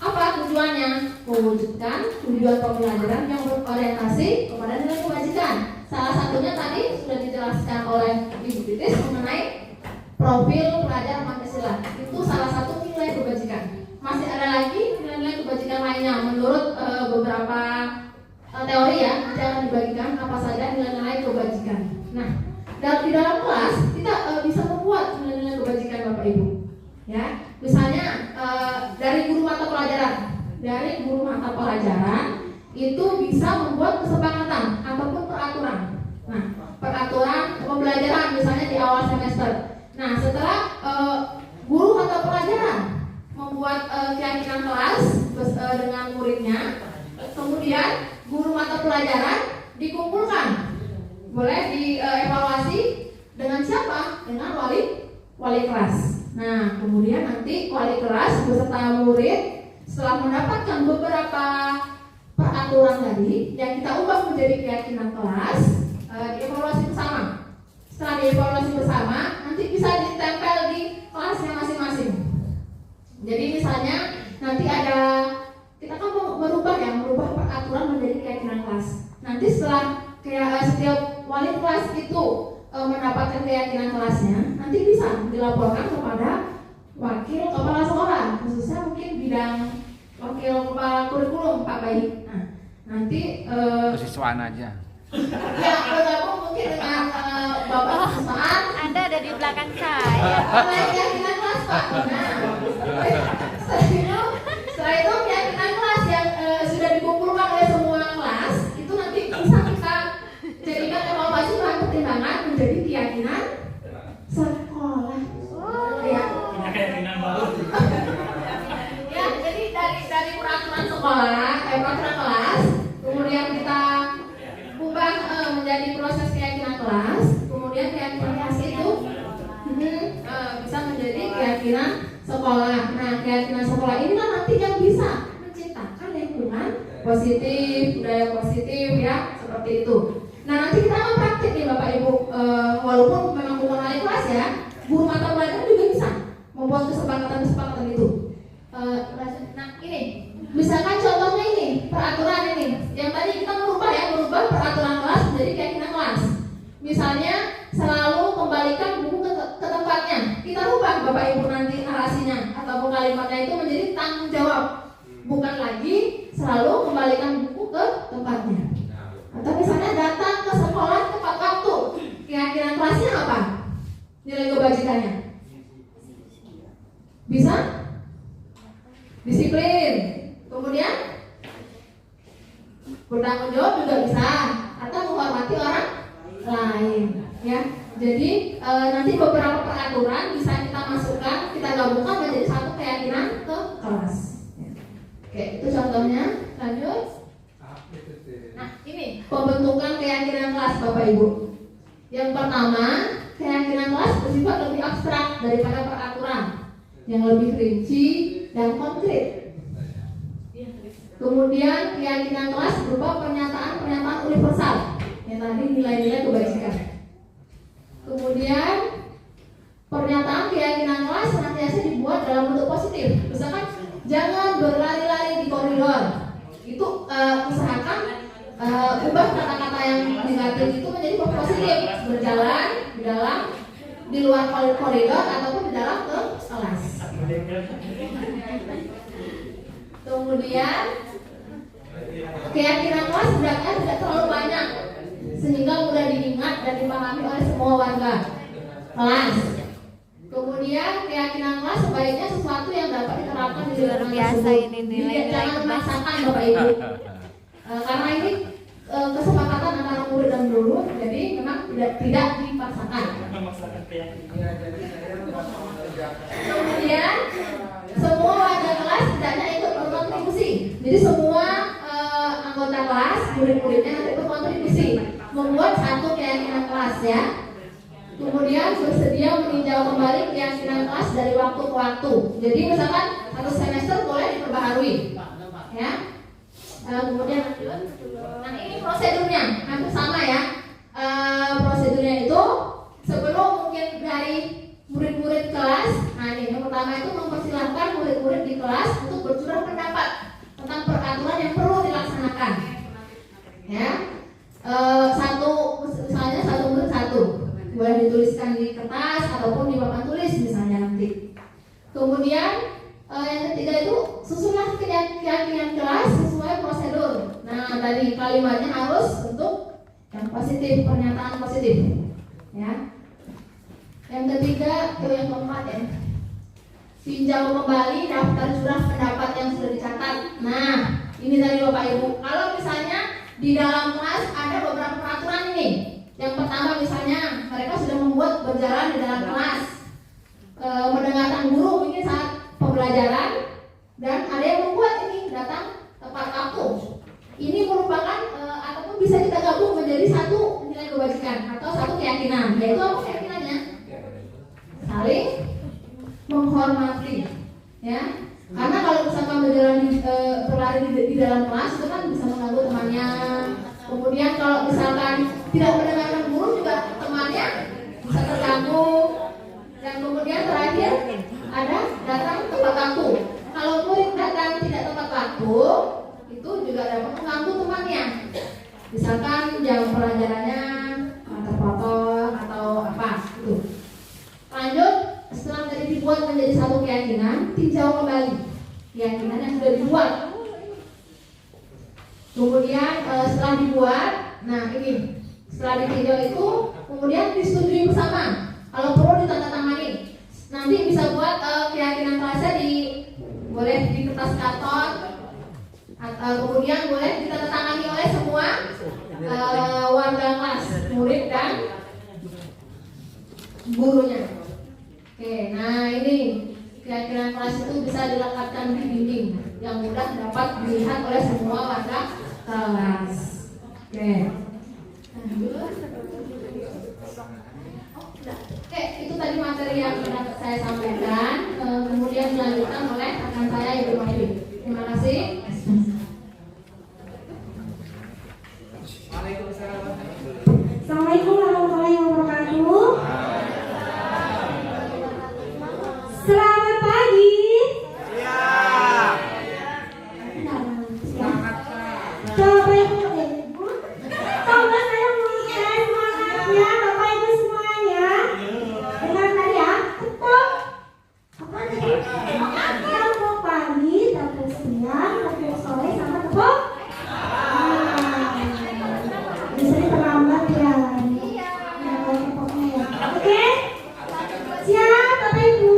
apa tujuannya? Mewujudkan tujuan pembelajaran yang berorientasi kepada nilai kebajikan. Salah satunya tadi sudah dijelaskan oleh Ibu Titis mengenai profil pelajar Pancasila. Itu salah satu nilai kebajikan. Masih ada lagi nilai-nilai kebajikan lainnya menurut beberapa teori ya, nanti akan dibagikan apa saja nilai-nilai kebajikan. Nah, di dalam kelas kita bisa membuat nilai-nilai kebajikan Bapak Ibu. Ya, misalnya dari guru mata pelajaran itu bisa membuat kesepakatan ataupun peraturan. Nah, peraturan pembelajaran misalnya di awal semester. Nah, setelah guru mata pelajaran membuat keyakinan kelas dengan muridnya, kemudian guru mata pelajaran dikumpulkan, boleh dievaluasi dengan siapa? Dengan wali kelas. Nah, kemudian nanti wali kelas beserta murid setelah mendapatkan beberapa peraturan tadi yang kita ubah menjadi keyakinan kelas, dievaluasi bersama. Setelah dievaluasi bersama, nanti bisa ditempel di kelasnya masing-masing. Jadi misalnya nanti ada, kita kan mau merubah peraturan menjadi keyakinan kelas. Nanti setelah setiap wali kelas itu mendapatkan keyakinan kelasnya, nanti bisa dilaporkan kepada wakil kepala sekolah, khususnya mungkin bidang wakil kepala kurikulum Pak Bayi. Nah, nanti Kesiswaan aja. ya bergabung mungkin dengan Bapak kesiswaan. Anda ada di belakang saya. Mulai keyakinan kelas Pak. Nah, setelah itu keyakinan kelas yang sudah dikumpulkan oleh semua kelas itu nanti bisa kita jadikan evaluasi bahan pertimbangan menjadi keyakinan sekolah. Ya. Keyakinan baru. Ya, jadi dari peraturan sekolah, peraturan kelas, kemudian kita ubah menjadi proses keyakinan kelas, kemudian keyakinan kelas itu bisa menjadi keyakinan sekolah. Nah, keyakinan sekolah ini kan nanti yang bisa menciptakan lingkungan positif, budaya positif ya, seperti itu. Nah, nanti kita akan praktik nih Bapak Ibu, walaupun memang bukan wali kelas ya, guru mata pelajaran juga bisa membuat kesepakatan itu. Nah, ini misalkan contohnya ini peraturan ini, yang tadi kita merubah peraturan kelas menjadi keyakinan kelas. Misalnya selalu kembalikan buku ke tempatnya. Kita rubah Bapak Ibu nanti narasinya ataupun kalimatnya itu menjadi tanggung jawab, bukan lagi selalu kembalikan buku ke tempatnya. Atau misalnya datang ke sekolah tepat waktu, keyakinan kelasnya apa? Nilai kebajikannya bisa disiplin, kemudian bertanggung jawab juga bisa, atau menghormati orang lain ya. Jadi nanti beberapa peraturan bisa kita masukkan, kita gabungkan menjadi satu keyakinan ke kelas ya. Oke, itu contohnya. Lanjut. Nah, ini pembentukan keyakinan kelas Bapak Ibu. Yang pertama, keyakinan kelas bersifat lebih abstrak daripada peraturan, yang lebih rinci dan konkret. Kemudian keyakinan kelas berupa pernyataan universal, yang tadi nilai-nilai kebajikan. Kemudian pernyataan keyakinan kelas senantiasa dibuat dalam bentuk positif. Misalkan jangan berlari-lari di koridor. Itu usahakan ubah kata-kata yang negatif itu menjadi positif. Berjalan di luar koridor ataupun di dalam kelas. Kemudian keyakinan kelas hendaknya tidak terlalu banyak sehingga mudah diingat dan dipahami oleh semua warga kelas. Kemudian Kemudian keyakinan kelas sebaiknya sesuatu yang dapat diterapkan di Luar lingkungan biasa tersebut. ini Jadi nilai-nilai jangan kelas. memaksakan Bapak Ibu. Karena ini kesepakatan antara murid dan guru, jadi memang tidak dipaksakan. Kemudian semua warga kelas tidaknya ikut berkontribusi. Jadi semua anggota kelas, murid-muridnya nanti berkontribusi membuat satu keyakinan kelas ya. Kemudian bersedia meninjau kembali keyakinan kelas dari waktu ke waktu. Jadi misalkan satu semester boleh diperbaharui, ya. Kemudian nah ini prosedurnya hampir sama ya. Prosedurnya itu sebelum mungkin dari murid-murid kelas. Nah ini yang pertama itu mempersilahkan murid-murid di kelas untuk bercurah pendapat tentang peraturan yang perlu dilaksanakan. Ya, misalnya satu murid satu boleh dituliskan di kertas ataupun di papan tulis misalnya nanti. Kemudian yang ketiga itu susunlah keyakinan kelas sesuai prosedur. Nah tadi kalimatnya harus bentuk yang positif, pernyataan positif. Ya. Yang ketiga, yang keempat ya, tinjau kembali daftar curah pendapat yang sudah dicatat. Nah ini tadi Bapak Ibu, kalau misalnya di dalam kelas ada beberapa peraturan ini. Yang pertama misalnya mereka sudah membuat berjalan di dalam kelas, mendengarkan guru mungkin saat pembelajaran, dan ada yang membuat ini datang tepat waktu. Ini merupakan ataupun bisa kita gabung menjadi satu nilai kebajikan atau satu keyakinan. Yaitu apa keyakinannya? Saling menghormati, ya. Karena kalau misalkan berlari di dalam kelas itu kan bisa mengganggu temannya. Kemudian kalau misalkan tidak mendengarkan guru juga temannya bisa terganggu. Dan kemudian terakhir ada datang tepat waktu. Kalau murid datang tidak tepat waktu, itu juga dapat mengganggu temannya. Misalkan jam pelajarannya terpotong atau apa itu. Lanjut, setelah tadi dibuat menjadi satu keyakinan, tinjau kembali keyakinan yang sudah dibuat. Kemudian setelah dibuat, nah ini setelah ditinjau itu kemudian disetujui bersama. Kalau perlu ditandatangani. Nanti bisa buat keyakinan kelasnya boleh di kertas karton, kemudian boleh ditandatangani oleh semua warga kelas, murid dan gurunya. Oke, nah ini keyakinan kelas itu bisa dilekatkan di dinding yang mudah dapat dilihat oleh semua warga kelas. Oke. Oke, itu tadi materi yang saya sampaikan. Kemudian dilanjutkan oleh rekan saya Ibu Mahdi. Terima kasih. Assalamualaikum warahmatullahi wabarakatuh. Selamat pagi. Bapak Ibu, coba saya mengucapkan semangatnya Bapak Ibu semuanya. Dengar tadi ya, tepuk. Apa tadi? Tepuk pagi, tepuk siang, tepuk sore, sama tepuk. Di sini terlambat ya. Oke? Siap Bapak Ibu?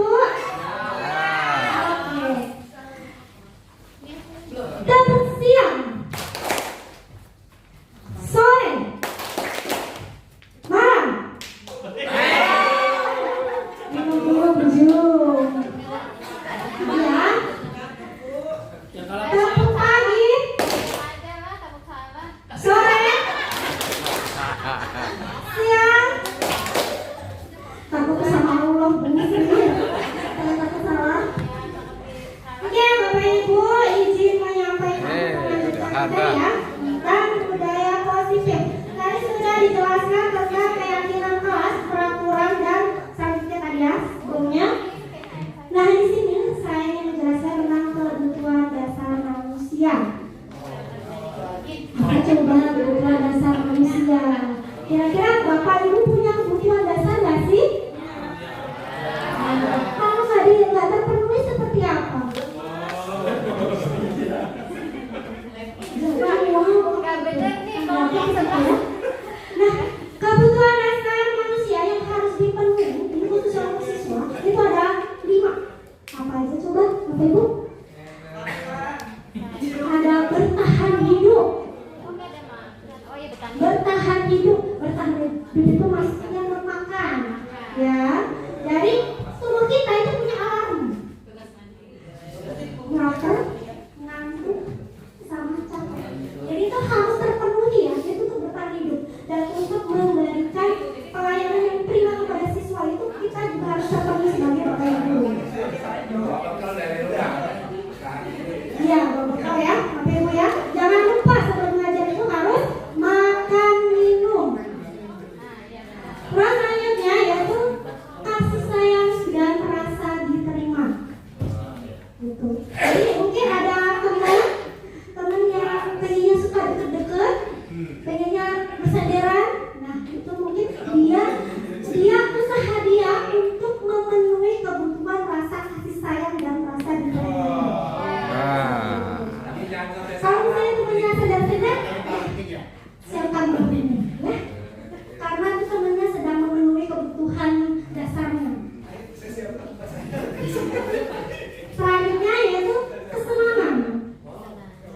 Selanjutnya yaitu kesenangan.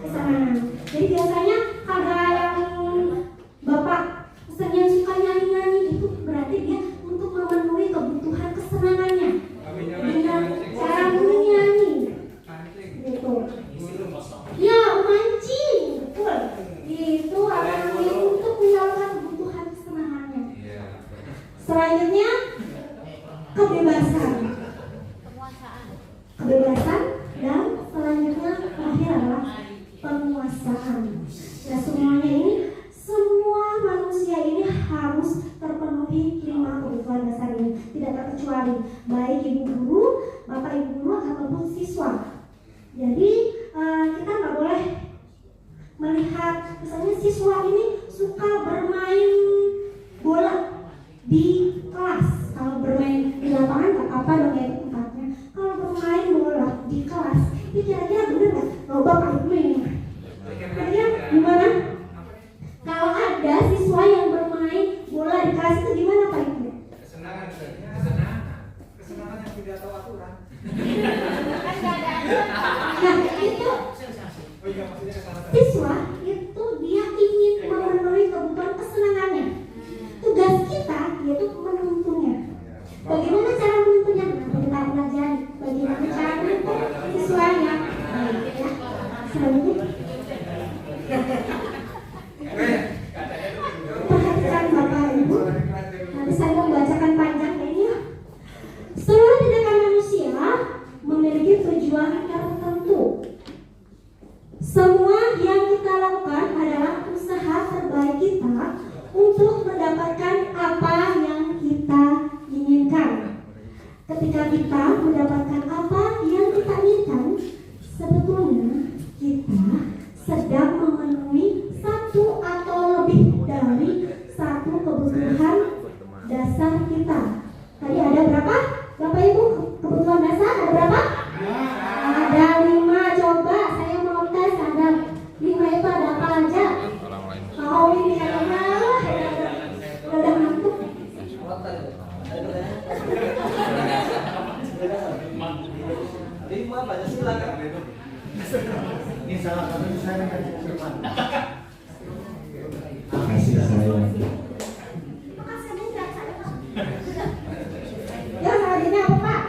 Kesenangan. Jadi biasanya ada yang bapak pesan yang suka nyanyi-nyanyi itu berarti dia untuk memenuhi kebutuhan kesenangannya dengan cara menyanyi. Gitu. Ya, mancing, betul. Itu apa namanya untuk menyalurkan kebutuhan kesenangannya. Selanjutnya kebebasan. Kebebasan dan selanjutnya terakhir adalah penguasaan. Nah, semuanya ini, semua manusia ini harus terpenuhi 5 kebutuhan dasar ini, tidak terkecuali baik ibu guru, bapak ibu guru ataupun siswa. Jadi kita nggak boleh melihat misalnya siswa ini suka bermain bola di kelas. Kalau bermain di lapangan nggak apa dong ya tempatnya. Kalau bermain bola di kelas, ini kira-kira bener nggak? Kalau bapak ibu ini, kira-kira gimana? Kalau ada siswa yang bermain bola di kelas itu gimana Pak Ibu? Kesenangan yang tidak tahu aturan. Nah itu siswa itu dia ingin memenuhi kebutuhan kesenangannya. Tugas kita yaitu menuntunnya. Bagaimana cara menuntunnya? Nah, kita pelajari bagaimana cara menuntun siswanya. Ya, selanjutnya. Perhatikan Bapak Ibu, nanti saya membacakan panjang ini. Seluruh tindakan manusia memiliki tujuan tertentu. Semua yang kita lakukan adalah usaha terbaik kita untuk mendapatkan apa yang kita inginkan. Ketika kita mendapatkan apa yang kita inginkan, sebetulnya kita sedang memenuhi satu atau lebih dari satu kebutuhan dasar kita. Tadi ada berapa? Bapak Ibu, kebutuhan dasar ada berapa? Ada 5. Coba saya mau tes, ada 5 itu ada apa aja? Mau ini ada udah ngantuk. Lima Pancasila kan? Ini salah satu saya firman. Kasih sayang. Ya, selanjutnya apa Pak?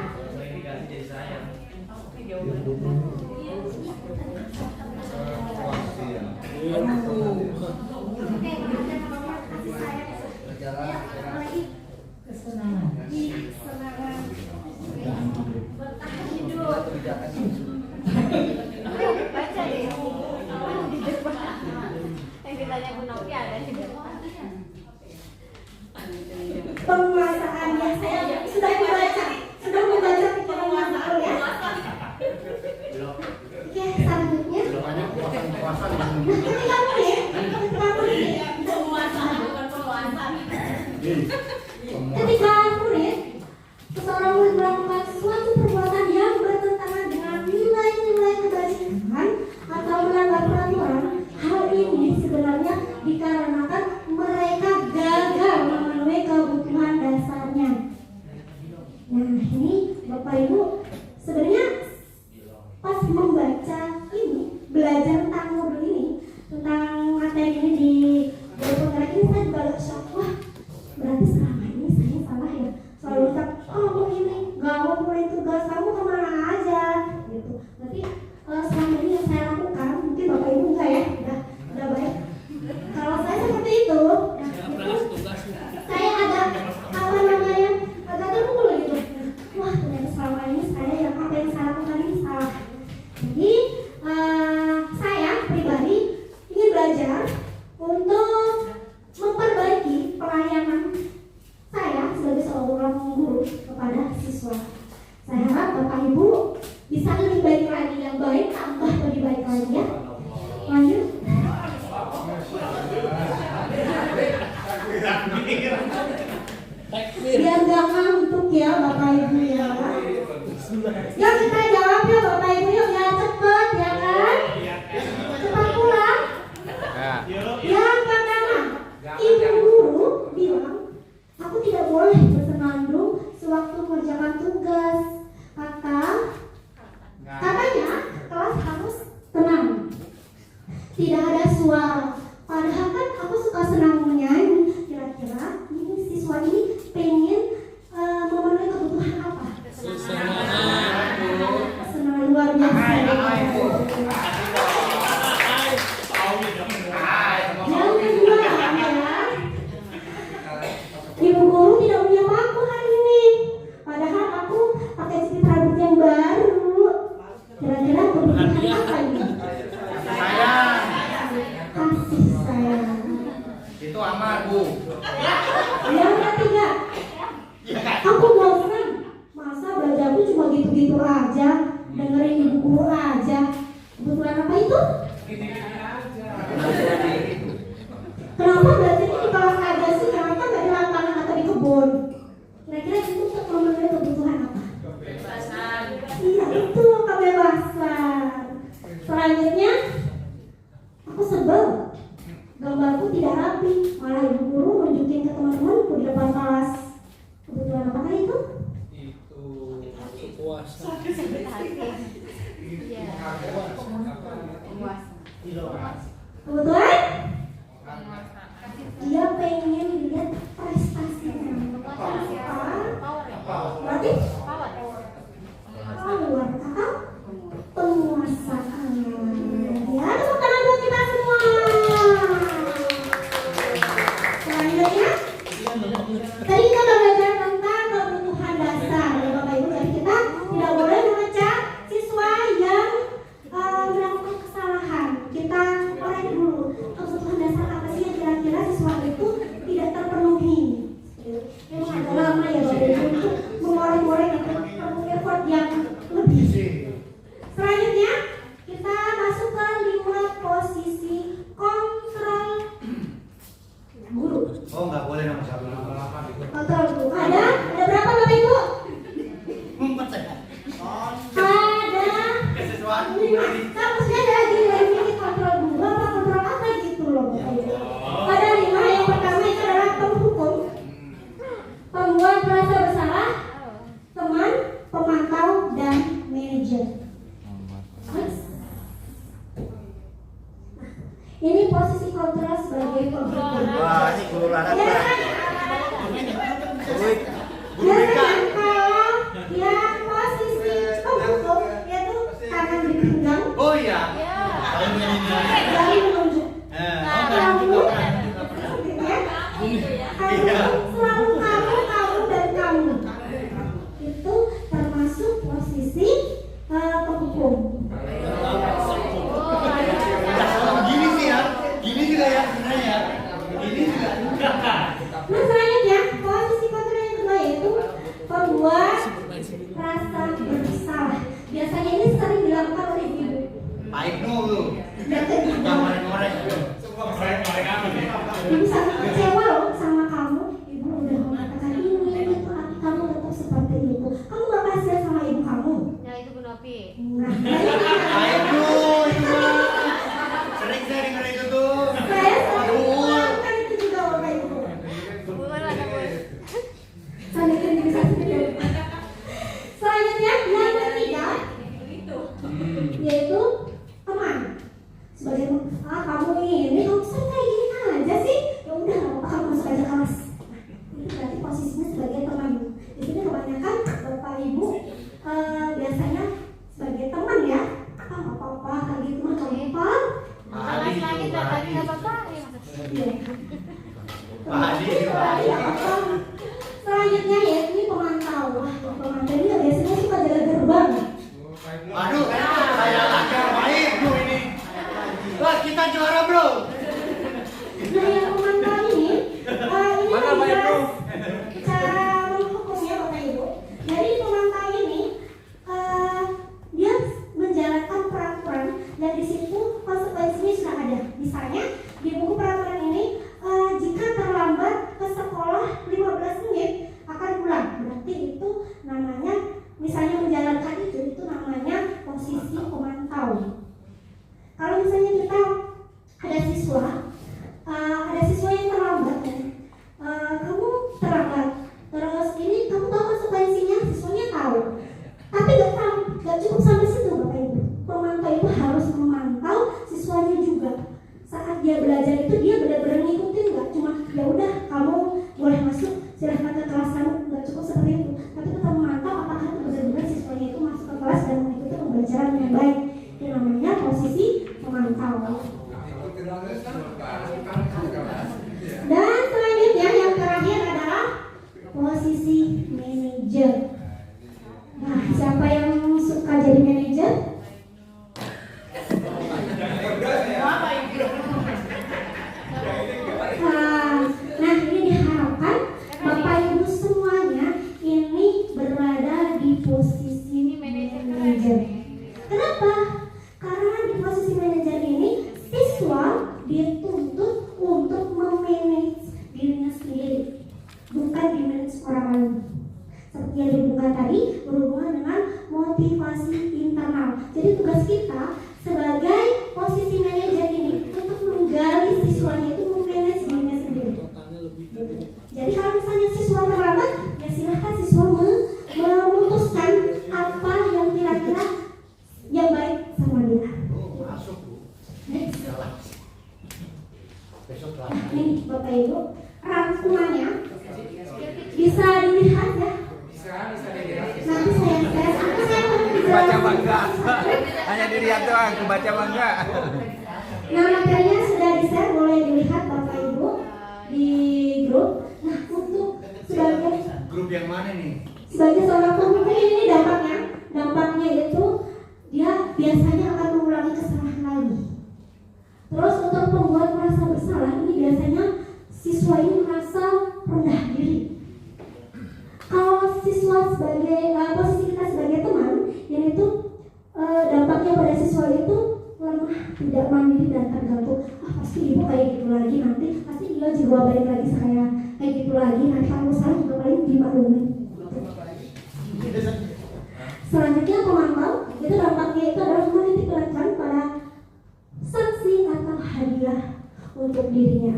Baca deh. Yang ditanya Bu Novi ada di depan. Penguasaan ya, saya sudah membaca pikiran Bapak ya. Oke, selanjutnya. Ketika murid, seseorang murid melakukan suatu perbuatan yang bertentangan dengan nilai-nilai kebajikan atau melanggar peraturan, hal ini sebenarnya dikarenakan mereka gagal memenuhi kebutuhan dasarnya. Nah, ini Bapak Ibu sebenarnya pas membaca ini, belajar tentang modul ini, tentang materi ini di penggerak ini, saya juga agak shock. Wah, berarti selama ini saya salah ya. Selalu ucap, kamu ini gak mau mulai tugas, kamu kemana aja gitu. Berarti selama ini yang saya lakukan, mungkin Bapak Ibu enggak ya, udah baik. Kalau saya seperti itu, ya, itu saya agak apa namanya, agak terpukul gitu. Wah, ternyata selama ini saya yang apa yang saya lakukan ini salah. Jadi saya pribadi ingin belajar untuk memperbaiki pelayanan saya sebagai seorang guru kepada siswa. Saya harap Bapak Ibu bisa lebih baik lagi, yang baik tambah lebih baik lagi ya. Lanjut. Biar gak ngantuk ya Bapak Ibu ya. Yuk kita jawab ya Bapak Ibu, yuk ya cepet ya kan. Cepat pulang. Yang pertama, ibu guru bilang, aku tidak boleh bersenandung sewaktu mengerjakan tugas. Kata itu? Kenapa belajar di kelas aja sih? Kenapa nggak di lapangan atau di kebun? Kira-kira itu untuk memenuhi kebutuhan apa? Kebebasan. Iya, itu kebebasan. Selanjutnya, aku sebel. Gambarku tidak rapi, malah ibu guru nunjukin ke teman-temanku di depan kelas. Kebutuhan apakah itu? Itu puasa. Kebetulan? Dia pengen lihat prestasinya. Berarti? Power atau penguasaan. Ya, tepuk tangan buat kita semua. Selanjutnya, tadi kita udah belajar tentang kebutuhan dasar ya Bapak Ibu. Jadi kita tidak boleh memecat siswa yang melakukan kesalahan. Kita korek dulu kebutuhan dasar apa sih yang kira-kira siswa itu tidak terpenuhi. Memang agak lama ya Bapak Ibu untuk mengorek-ngorek atau perlu effort yang lebih. Selanjutnya kita masuk ke 5 posisi kontrol guru. Oh, nggak boleh nomor 1. Kontrol guru. Ada berapa Bapak Ibu? Ada 5. Kamu sudah lagi ini kontrol guru apa kontrol apa gitu loh Bapak Ibu. Ada 5. Yang pertama itu adalah penghukum, pembuat merasa bersalah, teman, pemantau, dan manajer. Ini posisi kontrol sebagai penghukum. Wah, ini guru olahraga. Biasanya kalau yang posisi penghukum yaitu tangan di pinggang, Oh iya. jari menunjuk. Kamu, gitu ya. Kamu selalu kamu dan kamu. Itu termasuk posisi penghukum. Gini sih ya. Gini juga ya sebenarnya. Gini juga. Nah selanjutnya posisi kontrol yang kedua yaitu pembuat rasa bersalah. Biasanya ini sering dilakukan oleh ibu. Pak Ibnu tuh. Dan kedua, Ngorek-ngorek. ibu sangat kecewa loh sama kamu. Ibu udah mengatakan ini itu, tapi kamu tetap seperti itu. Kamu gak kasihan sama ibu kamu. Nah itu Bu Novi. Nah, Pak Ibnu itu mah. Sering saya dengar itu tuh. saya selalu melakukan itu juga Bapak Ibu. Bu ada Bu. Selanjutnya bisa sendiri. Selanjutnya yang ketiga yaitu teman. Sebagai kamu ini kamu sering kayak gini aja sih. Ya udah nggak apa-apa kamu masuk aja kelas. Ini berarti posisinya sebagai teman. Di sini kebanyakan Bapak Ibu biasanya sebagai teman ya. Nggak apa-apa kayak gitu mah gampang. Kelas lagi nggak apa-apa. Iya. Pak Adi. Selanjutnya ya ini pemantau. Wah, pemantau ini biasanya suka jaga gerbang. Aduh, saya lancar Pak Ibnu ini. Wah, kita juara, Bro. Nah yang pemantau ini Mana Pak Ibnu? cara menghukumnya Bapak Ibu. Jadi pemantau ini dia menjalankan peraturan dan di situ konsekuensinya sudah ada. Misalnya di buku peraturan ini jika terlambat ke sekolah 15 menit akan pulang. Berarti itu namanya misalnya menjalankan itu namanya posisi pemantau. Kalau misalnya kita ada siswa yang terlambat kan, kamu terlambat, terus ini kamu tahu konsekuensinya, siswanya tahu, tapi nggak cukup sampai situ Bapak Ibu. Pemantau itu harus memantau siswanya juga. Saat dia belajar itu dia benar-benar ngikutin, nggak cuma ya udah kamu boleh masuk silahkan ke kelas kamu, nggak cukup seperti itu, tapi tetap memantau apakah itu benar-benar siswanya itu masuk ke kelas dan mengikuti pembelajaran dengan baik. Ini namanya posisi pemantau. Dan selanjutnya yang terakhir adalah posisi manajer. Nah, siapa yang suka jadi manajer? Nah, ini diharapkan Bapak Ibu semuanya ini berada di posisi manajer. Kenapa? Karena di posisi manajer kebaca bangga. Hanya dilihat doang, kebaca bangga. Nah, materinya sudah di-share, boleh dilihat Bapak Ibu di grup. Nah, untuk sebagai Grup yang mana nih? sebagai seorang pemimpin ini dampaknya itu dia biasanya akan mengulangi kesalahan lagi. Terus untuk pembuat merasa bersalah ini biasanya siswa ini merasa rendah diri. Kalau siswa sebagai posisi kita sebagai teman, yang itu dampaknya pada siswa itu lemah, tidak mandiri dan tergantung. Pasti ibu kayak gitu lagi nanti, pasti dia juga balik lagi saya kayak gitu lagi. Nanti kalau salah juga paling dimaklumin. Selanjutnya pemantau itu dampaknya itu adalah menitik beratkan pada sanksi atau hadiah untuk dirinya.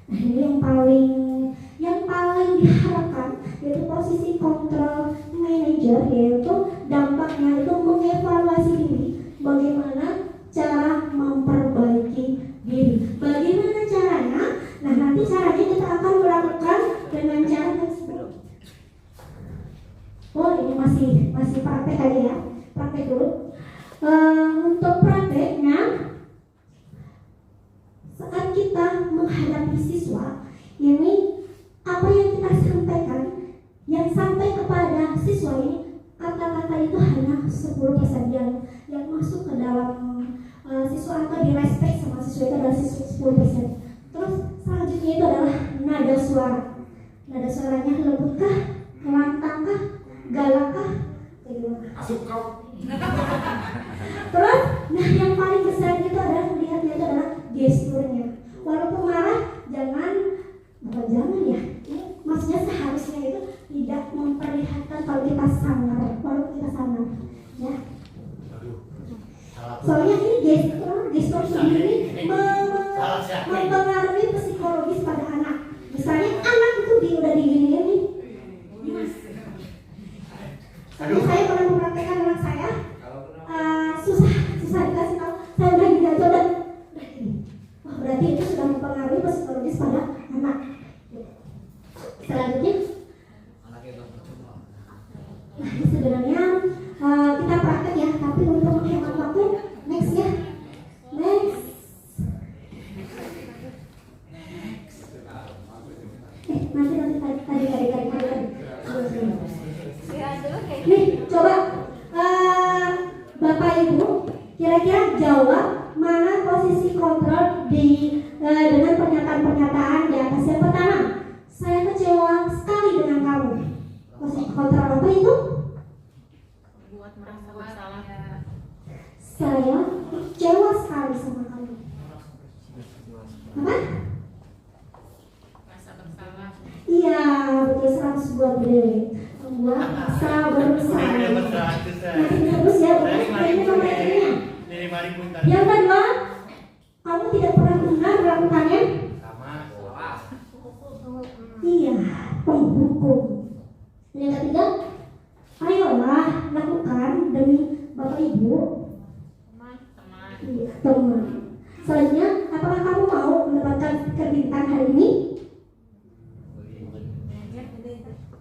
Nah, ini yang paling diharapkan yaitu posisi kontrol manager, yaitu dampaknya itu mengevaluasi diri, bagaimana cara memperbaiki diri. Bagaimana caranya? Nah, nanti caranya kita akan melakukan dengan cara tersebut. Oh, ini masih praktek aja ya, praktek dulu. Untuk prakteknya, saat kita menghadapi siswa, ini apa yang kita sampaikan, yang sampai kepada siswa ini, kata-kata itu hanya 10% yang masuk ke dalam siswa atau direspek sama siswa itu adalah 10%. Terus selanjutnya itu adalah nada suara. Nada suaranya lembutkah, lantangkah, galakkah, Masuk kau. Terus, nah yang paling besar itu adalah melihatnya itu adalah gesturnya. Walaupun marah, bukan jangan ya. Ini maksudnya seharusnya itu tidak memperlihatkan kalau kita sangar, walaupun kita sangar, ya. Soalnya ini gestur sendiri mempengaruhi psikologis pada anak. Misalnya anak itu udah diginiin nih. Saya pernah mempraktekkan anak saya susah dikasih tahu. Saya udah gini aja udah gini. Wah, berarti itu sudah mempengaruhi psikologis pada anak. Selanjutnya, nah ini sebenarnya kita praktek ya, tapi untuk menghemat waktu, next ya, next. Tadi. Nih, coba Bapak Ibu kira-kira jawab mana posisi kontrol dengan pernyataan-pernyataan di atas. Yang pertama, saya kecewa sekali dengan kamu. Posisi kontrol apa itu? Buat merasa bersalah. Saya kecewa sekali sama kamu. Apa? Merasa bersalah. Iya, betul, 100 buat Dewi. Membuat merasa bersalah. Nanti terus ya, ini nomornya. Yang kedua, kamu tidak pernah benar melakukannya. Iya, penghukum. Yang ketiga, ayolah lakukan demi Bapak Ibu. Iya, teman. Selanjutnya, apakah kamu mau mendapatkan stiker bintang hari ini?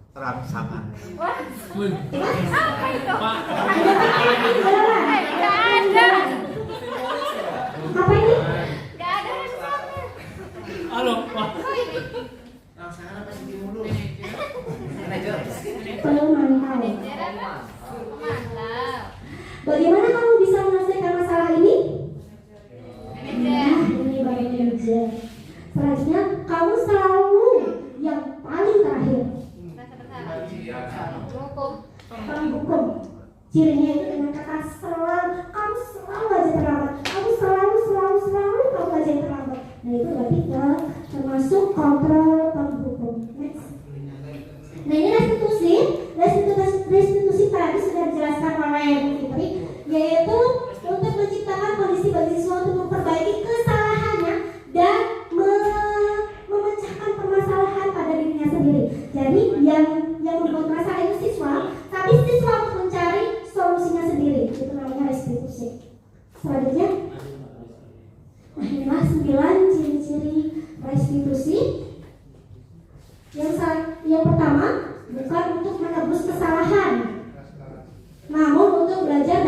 Terang sama. Apa itu? Nggak ada. Apa ini? Nggak ada handphone-nya. Halo, Pak. Pemantau. Bagaimana kamu bisa menyelesaikan masalah ini? Nah, ini Bapak manajer. Selanjutnya, kamu selalu yang paling terakhir. Penghukum. Cirinya itu dengan kata selalu. Kamu selalu aja terlambat. Kamu selalu kamu aja yang terlambat. Nah, itu berarti termasuk kontrol penghukum. Next. Nah, ini restitusi tadi sudah dijelaskan oleh Bu Fitri, yaitu untuk menciptakan kondisi bagi siswa untuk memperbaiki kesalahannya dan memecahkan permasalahan pada dirinya sendiri. Jadi yang membuat masalah itu siswa, tapi siswa untuk mencari solusinya sendiri. Itu namanya restitusi. Selanjutnya, nah inilah 9 ciri-ciri restitusi. Yang pertama, bukan untuk menebus kesalahan, namun untuk belajar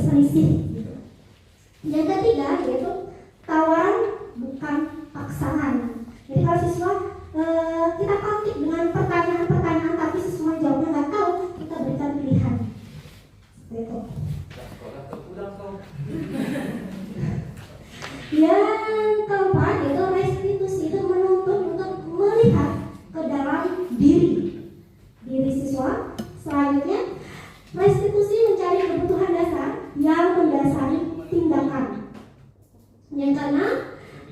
berselisih. Yang ketiga yaitu tawaran bukan paksaan. Jadi kalau siswa kita konflik dengan pertanyaan-pertanyaan tapi siswa jawabnya nggak tahu, kita berikan pilihan. Gitu. Yang keempat yaitu restitusi, itu menuntut untuk melihat ke dalam diri siswa. Selanjutnya restitusi mencari kebutuhan dasar yang mendasari tindakan. Yang keenam,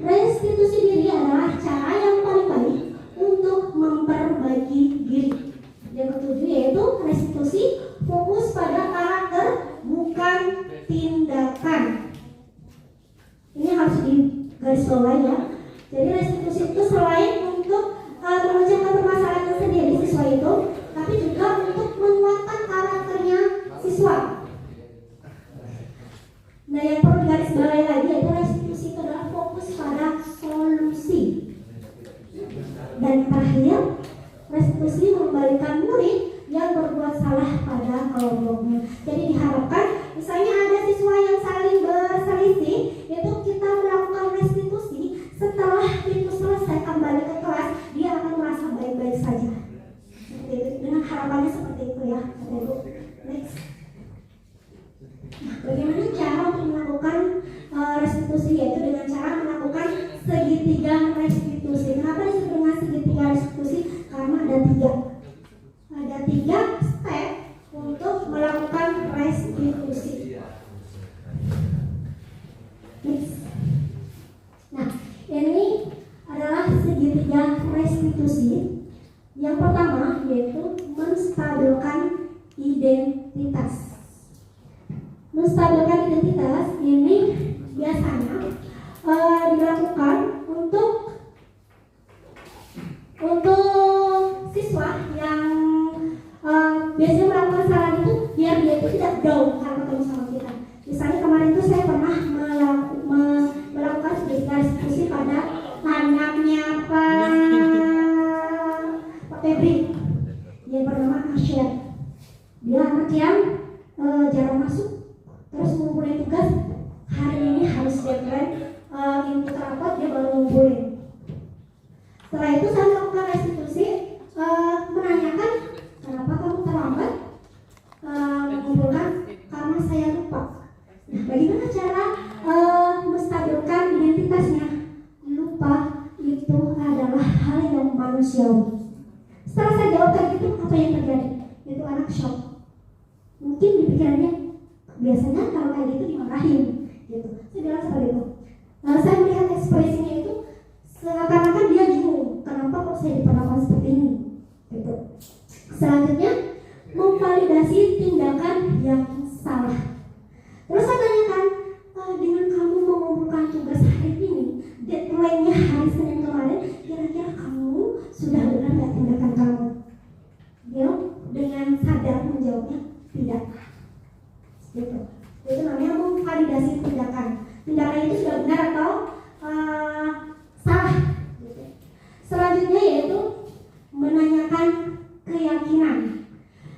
restitusi diri adalah cara yang paling baik untuk memperbaiki diri. Yang ketujuh yaitu restitusi fokus pada karakter bukan tindakan. Ini harus digarisbawahi ya. Jadi restitusi itu selain untuk memecahkan permasalahan sendiri siswa itu, tapi juga untuk menguatkan karakternya siswa. Nah, yang perlu digarisbawahi lagi yaitu restitusi itu adalah fokus pada solusi. Dan terakhir, restitusi mengembalikan murid yang berbuat salah pada kelompoknya. Jadi diharapkan misalnya ada siswa yang saling berselisih, itu kita melakukan restitusi. Setelah itu selesai kembali ke kelas, dia akan merasa baik-baik saja. Dengan harapannya seperti itu ya. Next. Nah, bagaimana cara untuk melakukan restitusi, yaitu dengan cara melakukan segitiga restitusi. Kenapa disebut dengan segitiga restitusi? Karena ada tiga step untuk melakukan restitusi. Next. Nah, ini adalah segitiga restitusi. Yang pertama yaitu menstabilkan identitas. Menstabilkan identitas ini biasanya dilakukan untuk siswa yang biasanya melakukan kesalahan itu biar dia itu tidak down karena ketemu sama kita. Misalnya kemarin itu saya pernah melakukan segitiga restitusi pada anaknya Pak Febri yang bernama Asyar. Dia anak yang jarang masuk, terus ngumpulin tugas. Hari ini harus deadline input rapot, dia baru ngumpulin. Setelah itu saya melakukan restitusi, menanyakan kenapa kamu terlambat mengumpulkan, karena saya lupa. Nah, bagaimana cara menstabilkan identitasnya? Lupa itu adalah hal yang manusiawi. Setelah saya jawab kayak gitu, apa yang terjadi? Itu anak shock. Mungkin di pikirannya, biasanya kalau kayak gitu dimarahin gitu. Saya bilang seperti itu. Saya melihat ekspresinya itu seakan-akan dia bingung, kenapa kok saya diperlakukan seperti ini gitu. Selanjutnya, memvalidasi tindakan yang salah. Terus saya tanyakan, dengan kamu mengumpulkan tugas hari ini, deadline-nya hari Senin kemarin, kira-kira kamu sudah benar nggak tindakan kamu? Dia dengan sadar menjawabnya tidak. Gitu. Itu namanya memvalidasi tindakan. Tindakan itu sudah benar atau salah. Gitu. Selanjutnya yaitu menanyakan keyakinan.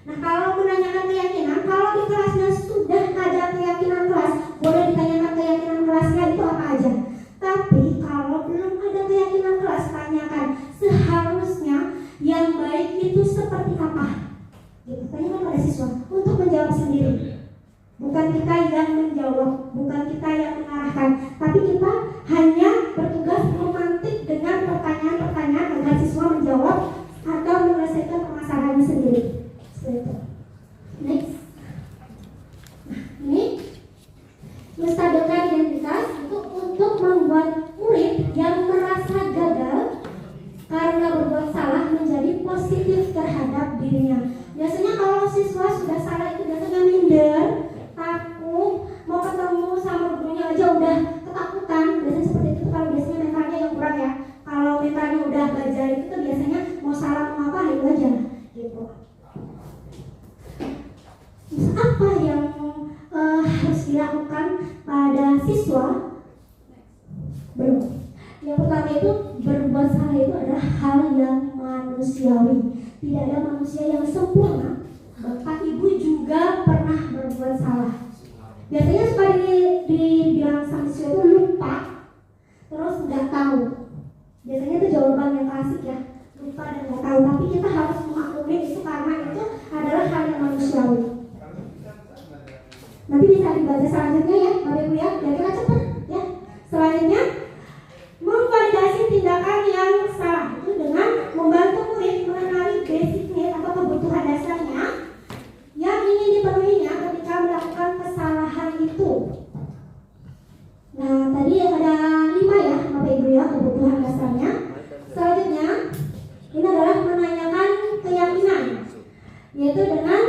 Nah, kalau menanyakan keyakinan, kalau di kelasnya sudah ada keyakinan kelas, boleh ditanyakan keyakinan kelasnya itu apa aja. Tapi kalau belum ada keyakinan kelas, tanyakan seharusnya yang baik itu seperti apa. Gitu. Tanyakan pada siswa untuk menjawab sendiri. Bukan kita yang menjawab, bukan kita yang mengarahkan, tapi kita hanya bertugas memantik dengan pertanyaan-pertanyaan agar siswa menjawab atau menyelesaikan permasalahannya sendiri. Next. Nah, ini menstabilkan identitas itu untuk membuat murid yang merasa gagal karena berbuat salah menjadi positif terhadap dirinya. Biasanya kalau siswa sudah salah itu biasanya minder, takut, mau ketemu sama gurunya aja udah ketakutan. Biasanya seperti itu kalau biasanya mentalnya yang kurang ya. Kalau mentalnya udah belajar itu biasanya mau salah mau apa itu aja gitu. Apa yang harus dilakukan pada siswa? Belum. Yang pertama itu berbuat salah itu adalah hal yang manusiawi. Tidak ada manusia yang sempurna. Bapak Ibu juga pernah berbuat salah. biasanya suka dibilang sama siswa itu lupa, terus nggak tahu. Biasanya itu jawaban yang klasik ya, lupa dan nggak tahu. Tapi kita harus memaklumi itu karena itu adalah hal yang manusiawi. Nanti bisa dibaca selanjutnya ya, Bapak Ibu ya, biar kita cepat ya. Selanjutnya, memvalidasi tindakan yang salah itu dengan membantu murid mengenali basic need atau kebutuhan dasarnya yang ingin dipenuhinya ketika melakukan kesalahan itu. Nah, tadi ada 5 ya, Bapak Ibu ya, kebutuhan dasarnya. Selanjutnya, ini adalah menanyakan keyakinan, yaitu dengan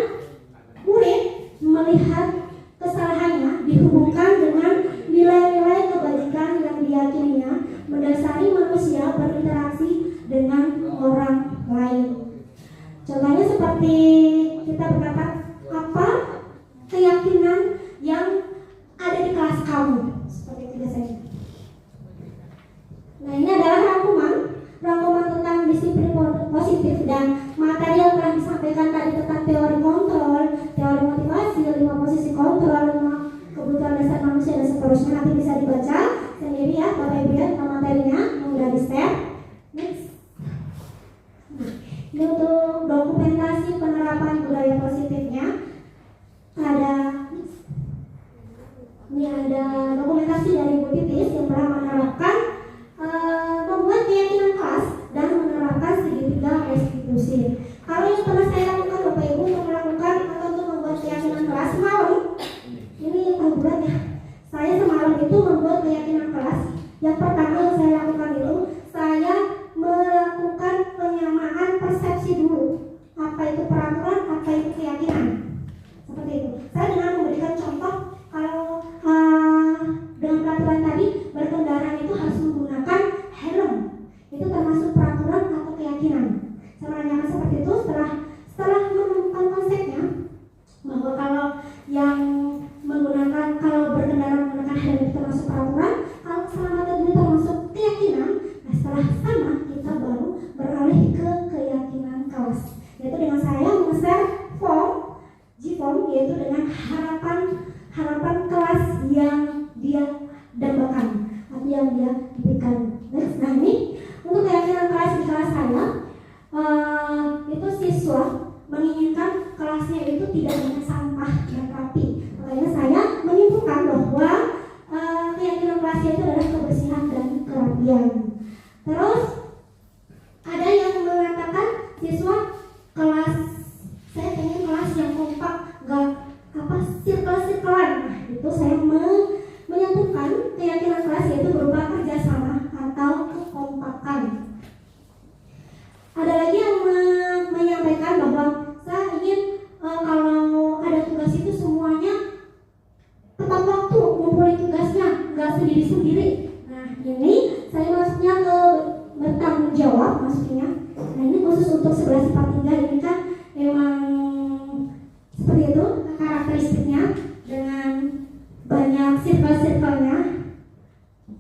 murid melihat kesalahannya dihubungkan dengan nilai-nilai kebajikan yang diyakininya mendasari manusia berinteraksi dengan orang lain. Contohnya seperti kita berkata, apa keyakinan yang ada di kelas kamu, seperti itu biasanya. Nah, ini adalah rangkuman tentang disiplin positif dan materi yang telah disampaikan tadi tentang teori kontrol, teori motivasi, 5 posisi kontrol, 5 kebutuhan dasar manusia dan seterusnya. Nanti bisa dibaca sendiri ya Bapak Ibu ya, materinya yang udah di share. Next. Nah, ini untuk dokumentasi penerapan budaya positifnya ada dokumentasi dari Bu Titis yang telah menerapkan membuat keyakinan kelas dan menerapkan segitiga restitusi. Kalau yang pernah saya lakukan Bapak Ibu untuk melakukan atau untuk membuat keyakinan kelas malam, ini bulan ya. Saya semalam itu membuat keyakinan kelas. Yang pertama yang saya lakukan itu saya melakukan penyamaan persepsi dulu. Apa itu peraturan, apa itu keyakinan. Seperti itu. Saya dengan memberikan contoh kalau dengan peraturan tadi berkendara itu harus menggunakan helm. Itu termasuk peraturan atau keyakinan. Saya menanyakan seperti itu setelah menemukan konsepnya bahwa kalau yang kalau berkendara menggunakan helm itu termasuk peraturan, kalau keselamatan itu termasuk keyakinan. Nah, setelah sama kita baru beralih ke keyakinan kelas, yaitu dengan saya men-share G-form, yaitu dengan harapan kelas yang dia dambakan atau yang dia berikan. Nah, ini untuk keyakinan kelas di kelas saya itu siswa menginginkan kelasnya itu tidak banyak sampah dan rapi. Makanya saya menyimpulkan bahwa keyakinan kelasnya itu adalah kebersihan dan kerapian. Terus ada yang mengatakan siswa kelas saya pengen kelas yang kompak, gak sirkel-sirkelan. Nah, itu saya menyatukan keyakinan kelas yaitu berupa kerjasama atau kekompakan. Ada lagi yang menyampaikan bahwa saya ingin kalau ada tugas itu semuanya tepat waktu ngumpulin tugasnya, nggak sendiri-sendiri. Nah, ini saya maksudnya ke bertanggung jawab maksudnya. Nah, ini khusus untuk 1143 ini kan memang seperti itu karakteristiknya dengan banyak sirkel-sirkelnya.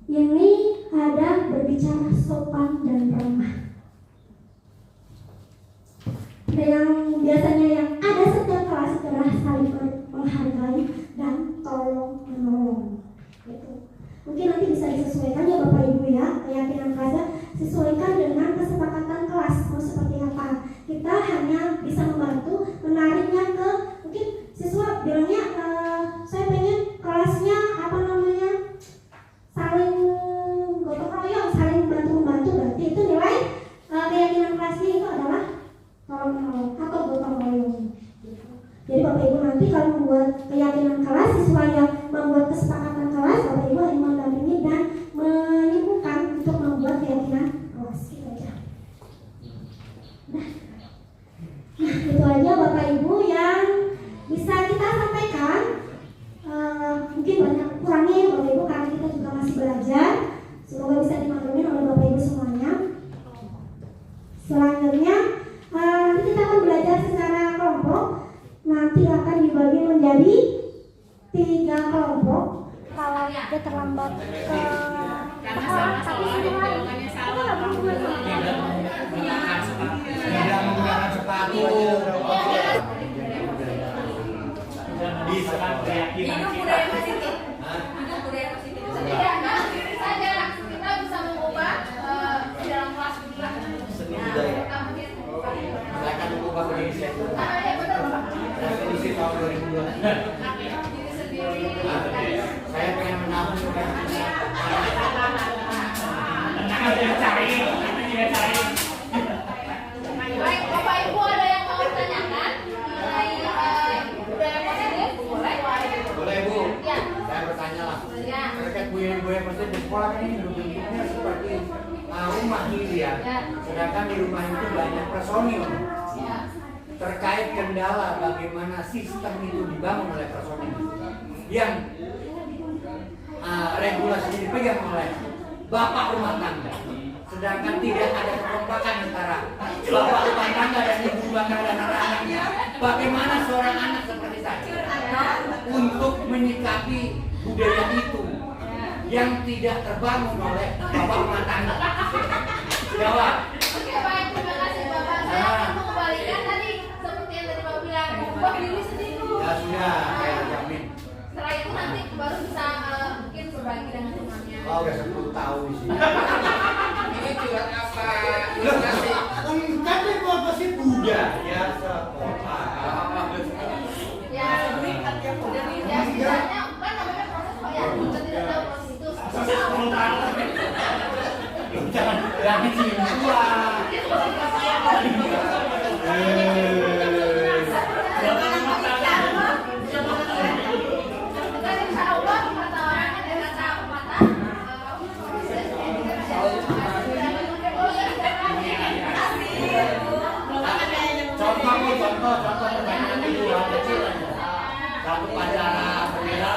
Ini ada berbicara sopan dan ramah. Dan yang biasanya yang ada setiap kelas itu adalah saling menghargai dan tolong menolong. Gitu. Mungkin nanti bisa disesuaikan ya Bapak Ibu ya, keyakinan kelasnya sesuaikan dengan kesepakatan kelas mau seperti apa. Kita hanya bisa membantu menariknya ke mungkin siswa bilangnya saya pengen kelasnya saling gotong royong, saling bantu-membantu, berarti itu nilai keyakinan kelasnya itu adalah tolong menolong atau gotong royong. Jadi Bapak Ibu nanti kalau membuat keyakinan kelas, siswa yang membuat kesepakatan kelas, Bapak Ibu hanya mendampingi dan menyimpulkan untuk membuat keyakinan kelas. Gitu aja. Nah, itu aja Bapak Ibu yang bisa kita sampaikan. Mungkin banyak kurangnya ya Bapak Ibu karena kita juga masih belajar. Semoga bisa dimaklumi oleh Bapak Ibu semuanya. Selanjutnya nanti kita akan belajar secara kelompok. Nanti akan dibagi menjadi 3 kelompok. Kalau dia terlambat ke sekolah, tapi tidak menggunakan sepatu. Bisa. Hidup budaya positif. Hidup budaya positif. Setidaknya saja kita bisa mengubah di dalam kelas juga. Seni budaya. Kita mungkin Saya akan mengubah diri saya. ya benar Bapak. Resolusi tahun 2002. Diri sendiri. Saya pengen menabung supaya Baik, Bapak Ibu ada yang mau ditanyakan mengenai budaya positif? Boleh? boleh Bu. Ya. Saya bertanya lah. Ya. Terkait budaya positif di sekolah kan ini bentuknya seperti rumah gitu ya. Ya. Sedangkan di rumah itu banyak personil. Ya. Terkait kendala bagaimana sistem itu dibangun oleh personil yang regulasinya dipegang oleh bapak rumah tangga, sedangkan tidak ada kekompakan antara bapak rumah tangga dan ibu rumah tangga dan anak-anaknya. Bagaimana seorang anak seperti saya untuk menyikapi budaya itu yang tidak terbangun oleh bapak rumah tangga? Jawab. Oke, baik, terima kasih Bapak. Saya akan mengembalikan tadi seperti yang tadi Bapak bilang, mengubah diri sendiri dulu. Ya sudah, saya jamin. Setelah itu nanti baru bisa mungkin berbagi dengan temannya. Oh, udah 10 tahun sih. Ini curhat apa? Kan itu apa sih budaya sekolah? Ya, ya setidaknya kan namanya proses Pak ya. Kita tidak tahu proses itu. Jangan berani sih gua. Dan insya Allah kata orang kan dari kata pepatah, proses Contoh pertanyaan itu hal kecil aja. Satu pacara berbeda.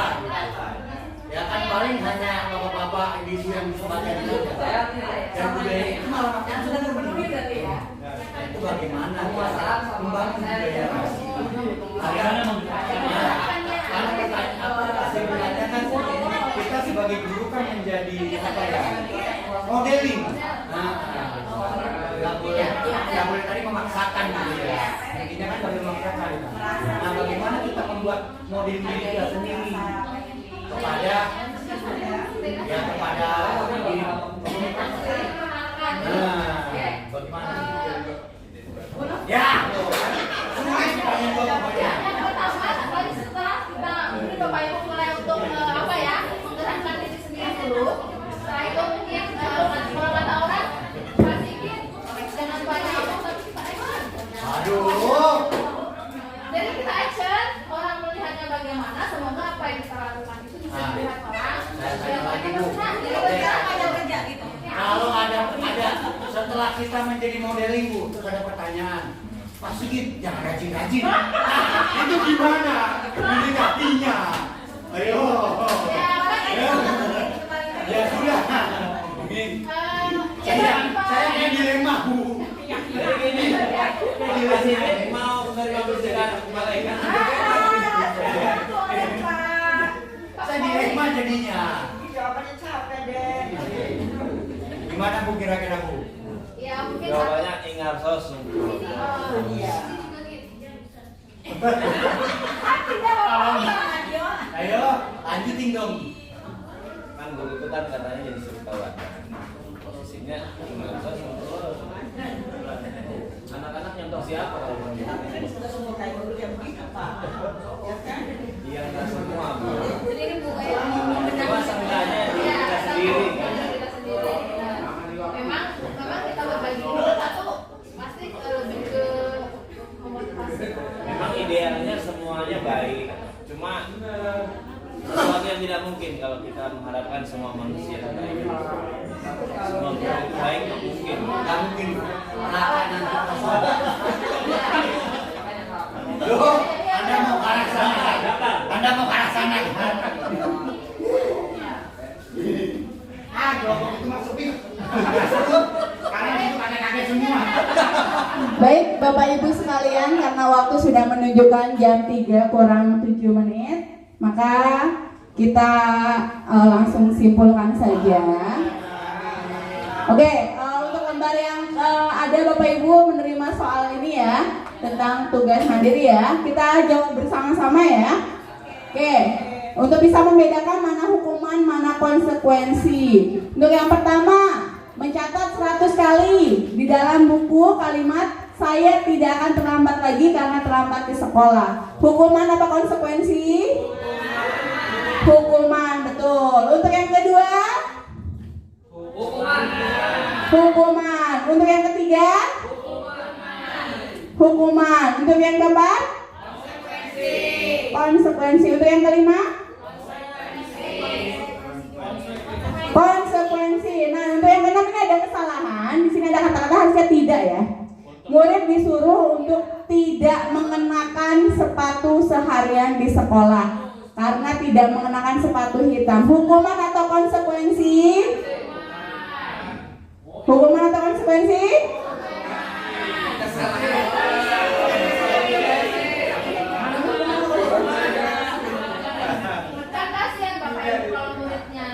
Ya kan paling hanya bapak-bapak individu yang sebagian saja. Dan budaya itu malah makin sudah terpenuhi berarti ya. Nah, itu bagaimana cara membangun budaya? Karena pertanyaan apa sebenarnya kan kita sebagai guru kan menjadi apa ya? Modeling. Nah, nggak boleh tadi memaksakan gitu ya. Intinya kan boleh memaksakan. Nah, bagaimana kita membuat model diri kita sendiri kepada diri. Nah, bagaimana? Ya, semuanya ditanyain pokoknya. yang pertama tadi setelah kita mungkin Bapak Ibu mulai untuk apa ya menggerakkan diri sendiri dulu. Setelah itu mungkin kalau kata orang pasikin jangan banyak omong tapi kita action. Aduh. Jadi kita action, orang melihatnya bagaimana, semoga apa yang kita lakukan itu bisa dilihat orang. Saya tanya lagi Bu. Ada kerja gitu. Kalau ada setelah kita menjadi modeling Bu, terus ada pertanyaan. Pak Sigit, jangan rajin-rajin. Itu gimana? Mendekatinya. Ayo. Ya sudah. Saya punya dilema Bu. Mau menerima berjalan malaikat. Saya dilema jadinya. Jawabannya capek deh. Gimana Bu kira-kira Bu? Ya mungkin Jawabannya ingat sosum. Ayo, lanjutin dong. Kan guru itu kan katanya jadi surutawan. Posisinya ingat sosum. Anak-anak nyontoh siapa kalau belum Tapi sudah semua kayak dulu yang begitu Pak. Ya kan? Iya nggak semua Bu. sendiri Bu Cuma seenggaknya diri kita sendiri. kita sendiri. Memang kita berbagi dulu satu pasti lebih ke memotivasi. Memang idealnya semuanya baik. Cuma sesuatu yang tidak mungkin kalau kita mengharapkan semua manusia baik. Semua guru itu baik nggak mungkin. Nggak mungkin. Nanti Loh, Anda mau ke arah sana? Anda mau ke arah sana? Kelompok itu masukin. Karena itu kakek-kakek semua. Baik Bapak Ibu sekalian, karena waktu sudah menunjukkan jam 3 kurang 7 menit, maka kita langsung simpulkan saja. Oke, untuk lembar yang ada Bapak Ibu menerima soal ini ya, tentang tugas mandiri ya, kita jawab bersama-sama ya. Oke, untuk bisa membedakan mana hukuman, mana konsekuensi. Untuk yang pertama, mencatat 100 kali di dalam buku kalimat saya tidak akan terlambat lagi karena terlambat di sekolah. Hukuman apa konsekuensi? Hukuman, betul. Untuk yang kedua? Hukuman. Untuk yang ketiga? Hukuman. Untuk yang keempat? Konsekuensi. Untuk yang kelima? Konsekuensi. Nah, untuk yang keenam ini ada kesalahan. Di sini ada kata-kata harusnya tidak ya. Murid disuruh untuk tidak mengenakan sepatu seharian di sekolah karena tidak mengenakan sepatu hitam. Hukuman atau konsekuensi? Hukuman atau konsekuensi? Kan kasihan Bapak Ibu kalau muridnya.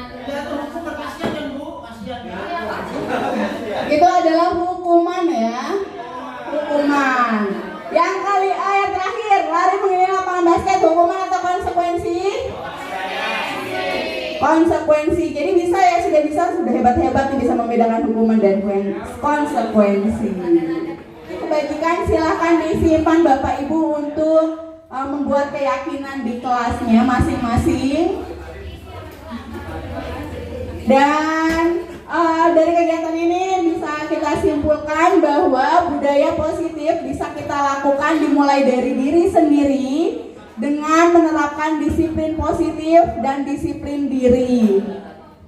Itu adalah hukuman ya. Hukuman. Yang kali A yang terakhir, lari mengelilingi lapangan basket, hukuman atau konsekuensi? Konsekuensi. Jadi bisa ya, sudah hebat-hebat nih bisa membedakan hukuman dan konsekuensi. Kebajikan silahkan disimpan Bapak Ibu untuk membuat keyakinan di kelasnya masing-masing. Dan dari kegiatan ini bisa kita simpulkan bahwa budaya positif bisa kita lakukan dimulai dari diri sendiri dengan menerapkan disiplin positif dan disiplin diri.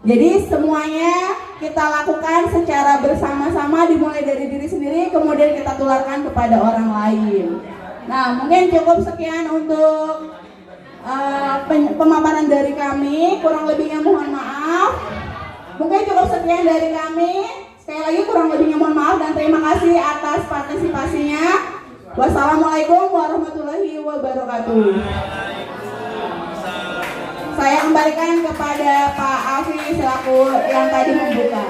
Jadi semuanya kita lakukan secara bersama-sama dimulai dari diri sendiri kemudian kita tularkan kepada orang lain. Nah, mungkin cukup sekian untuk pemaparan dari kami, kurang lebihnya mohon maaf. Mungkin cukup sekian dari kami. Sekali lagi kurang lebihnya mohon maaf dan terima kasih atas partisipasinya. Wassalamualaikum warahmatullahi wabarakatuh. Saya kembalikan kepada Pak Alfi selaku yang tadi membuka.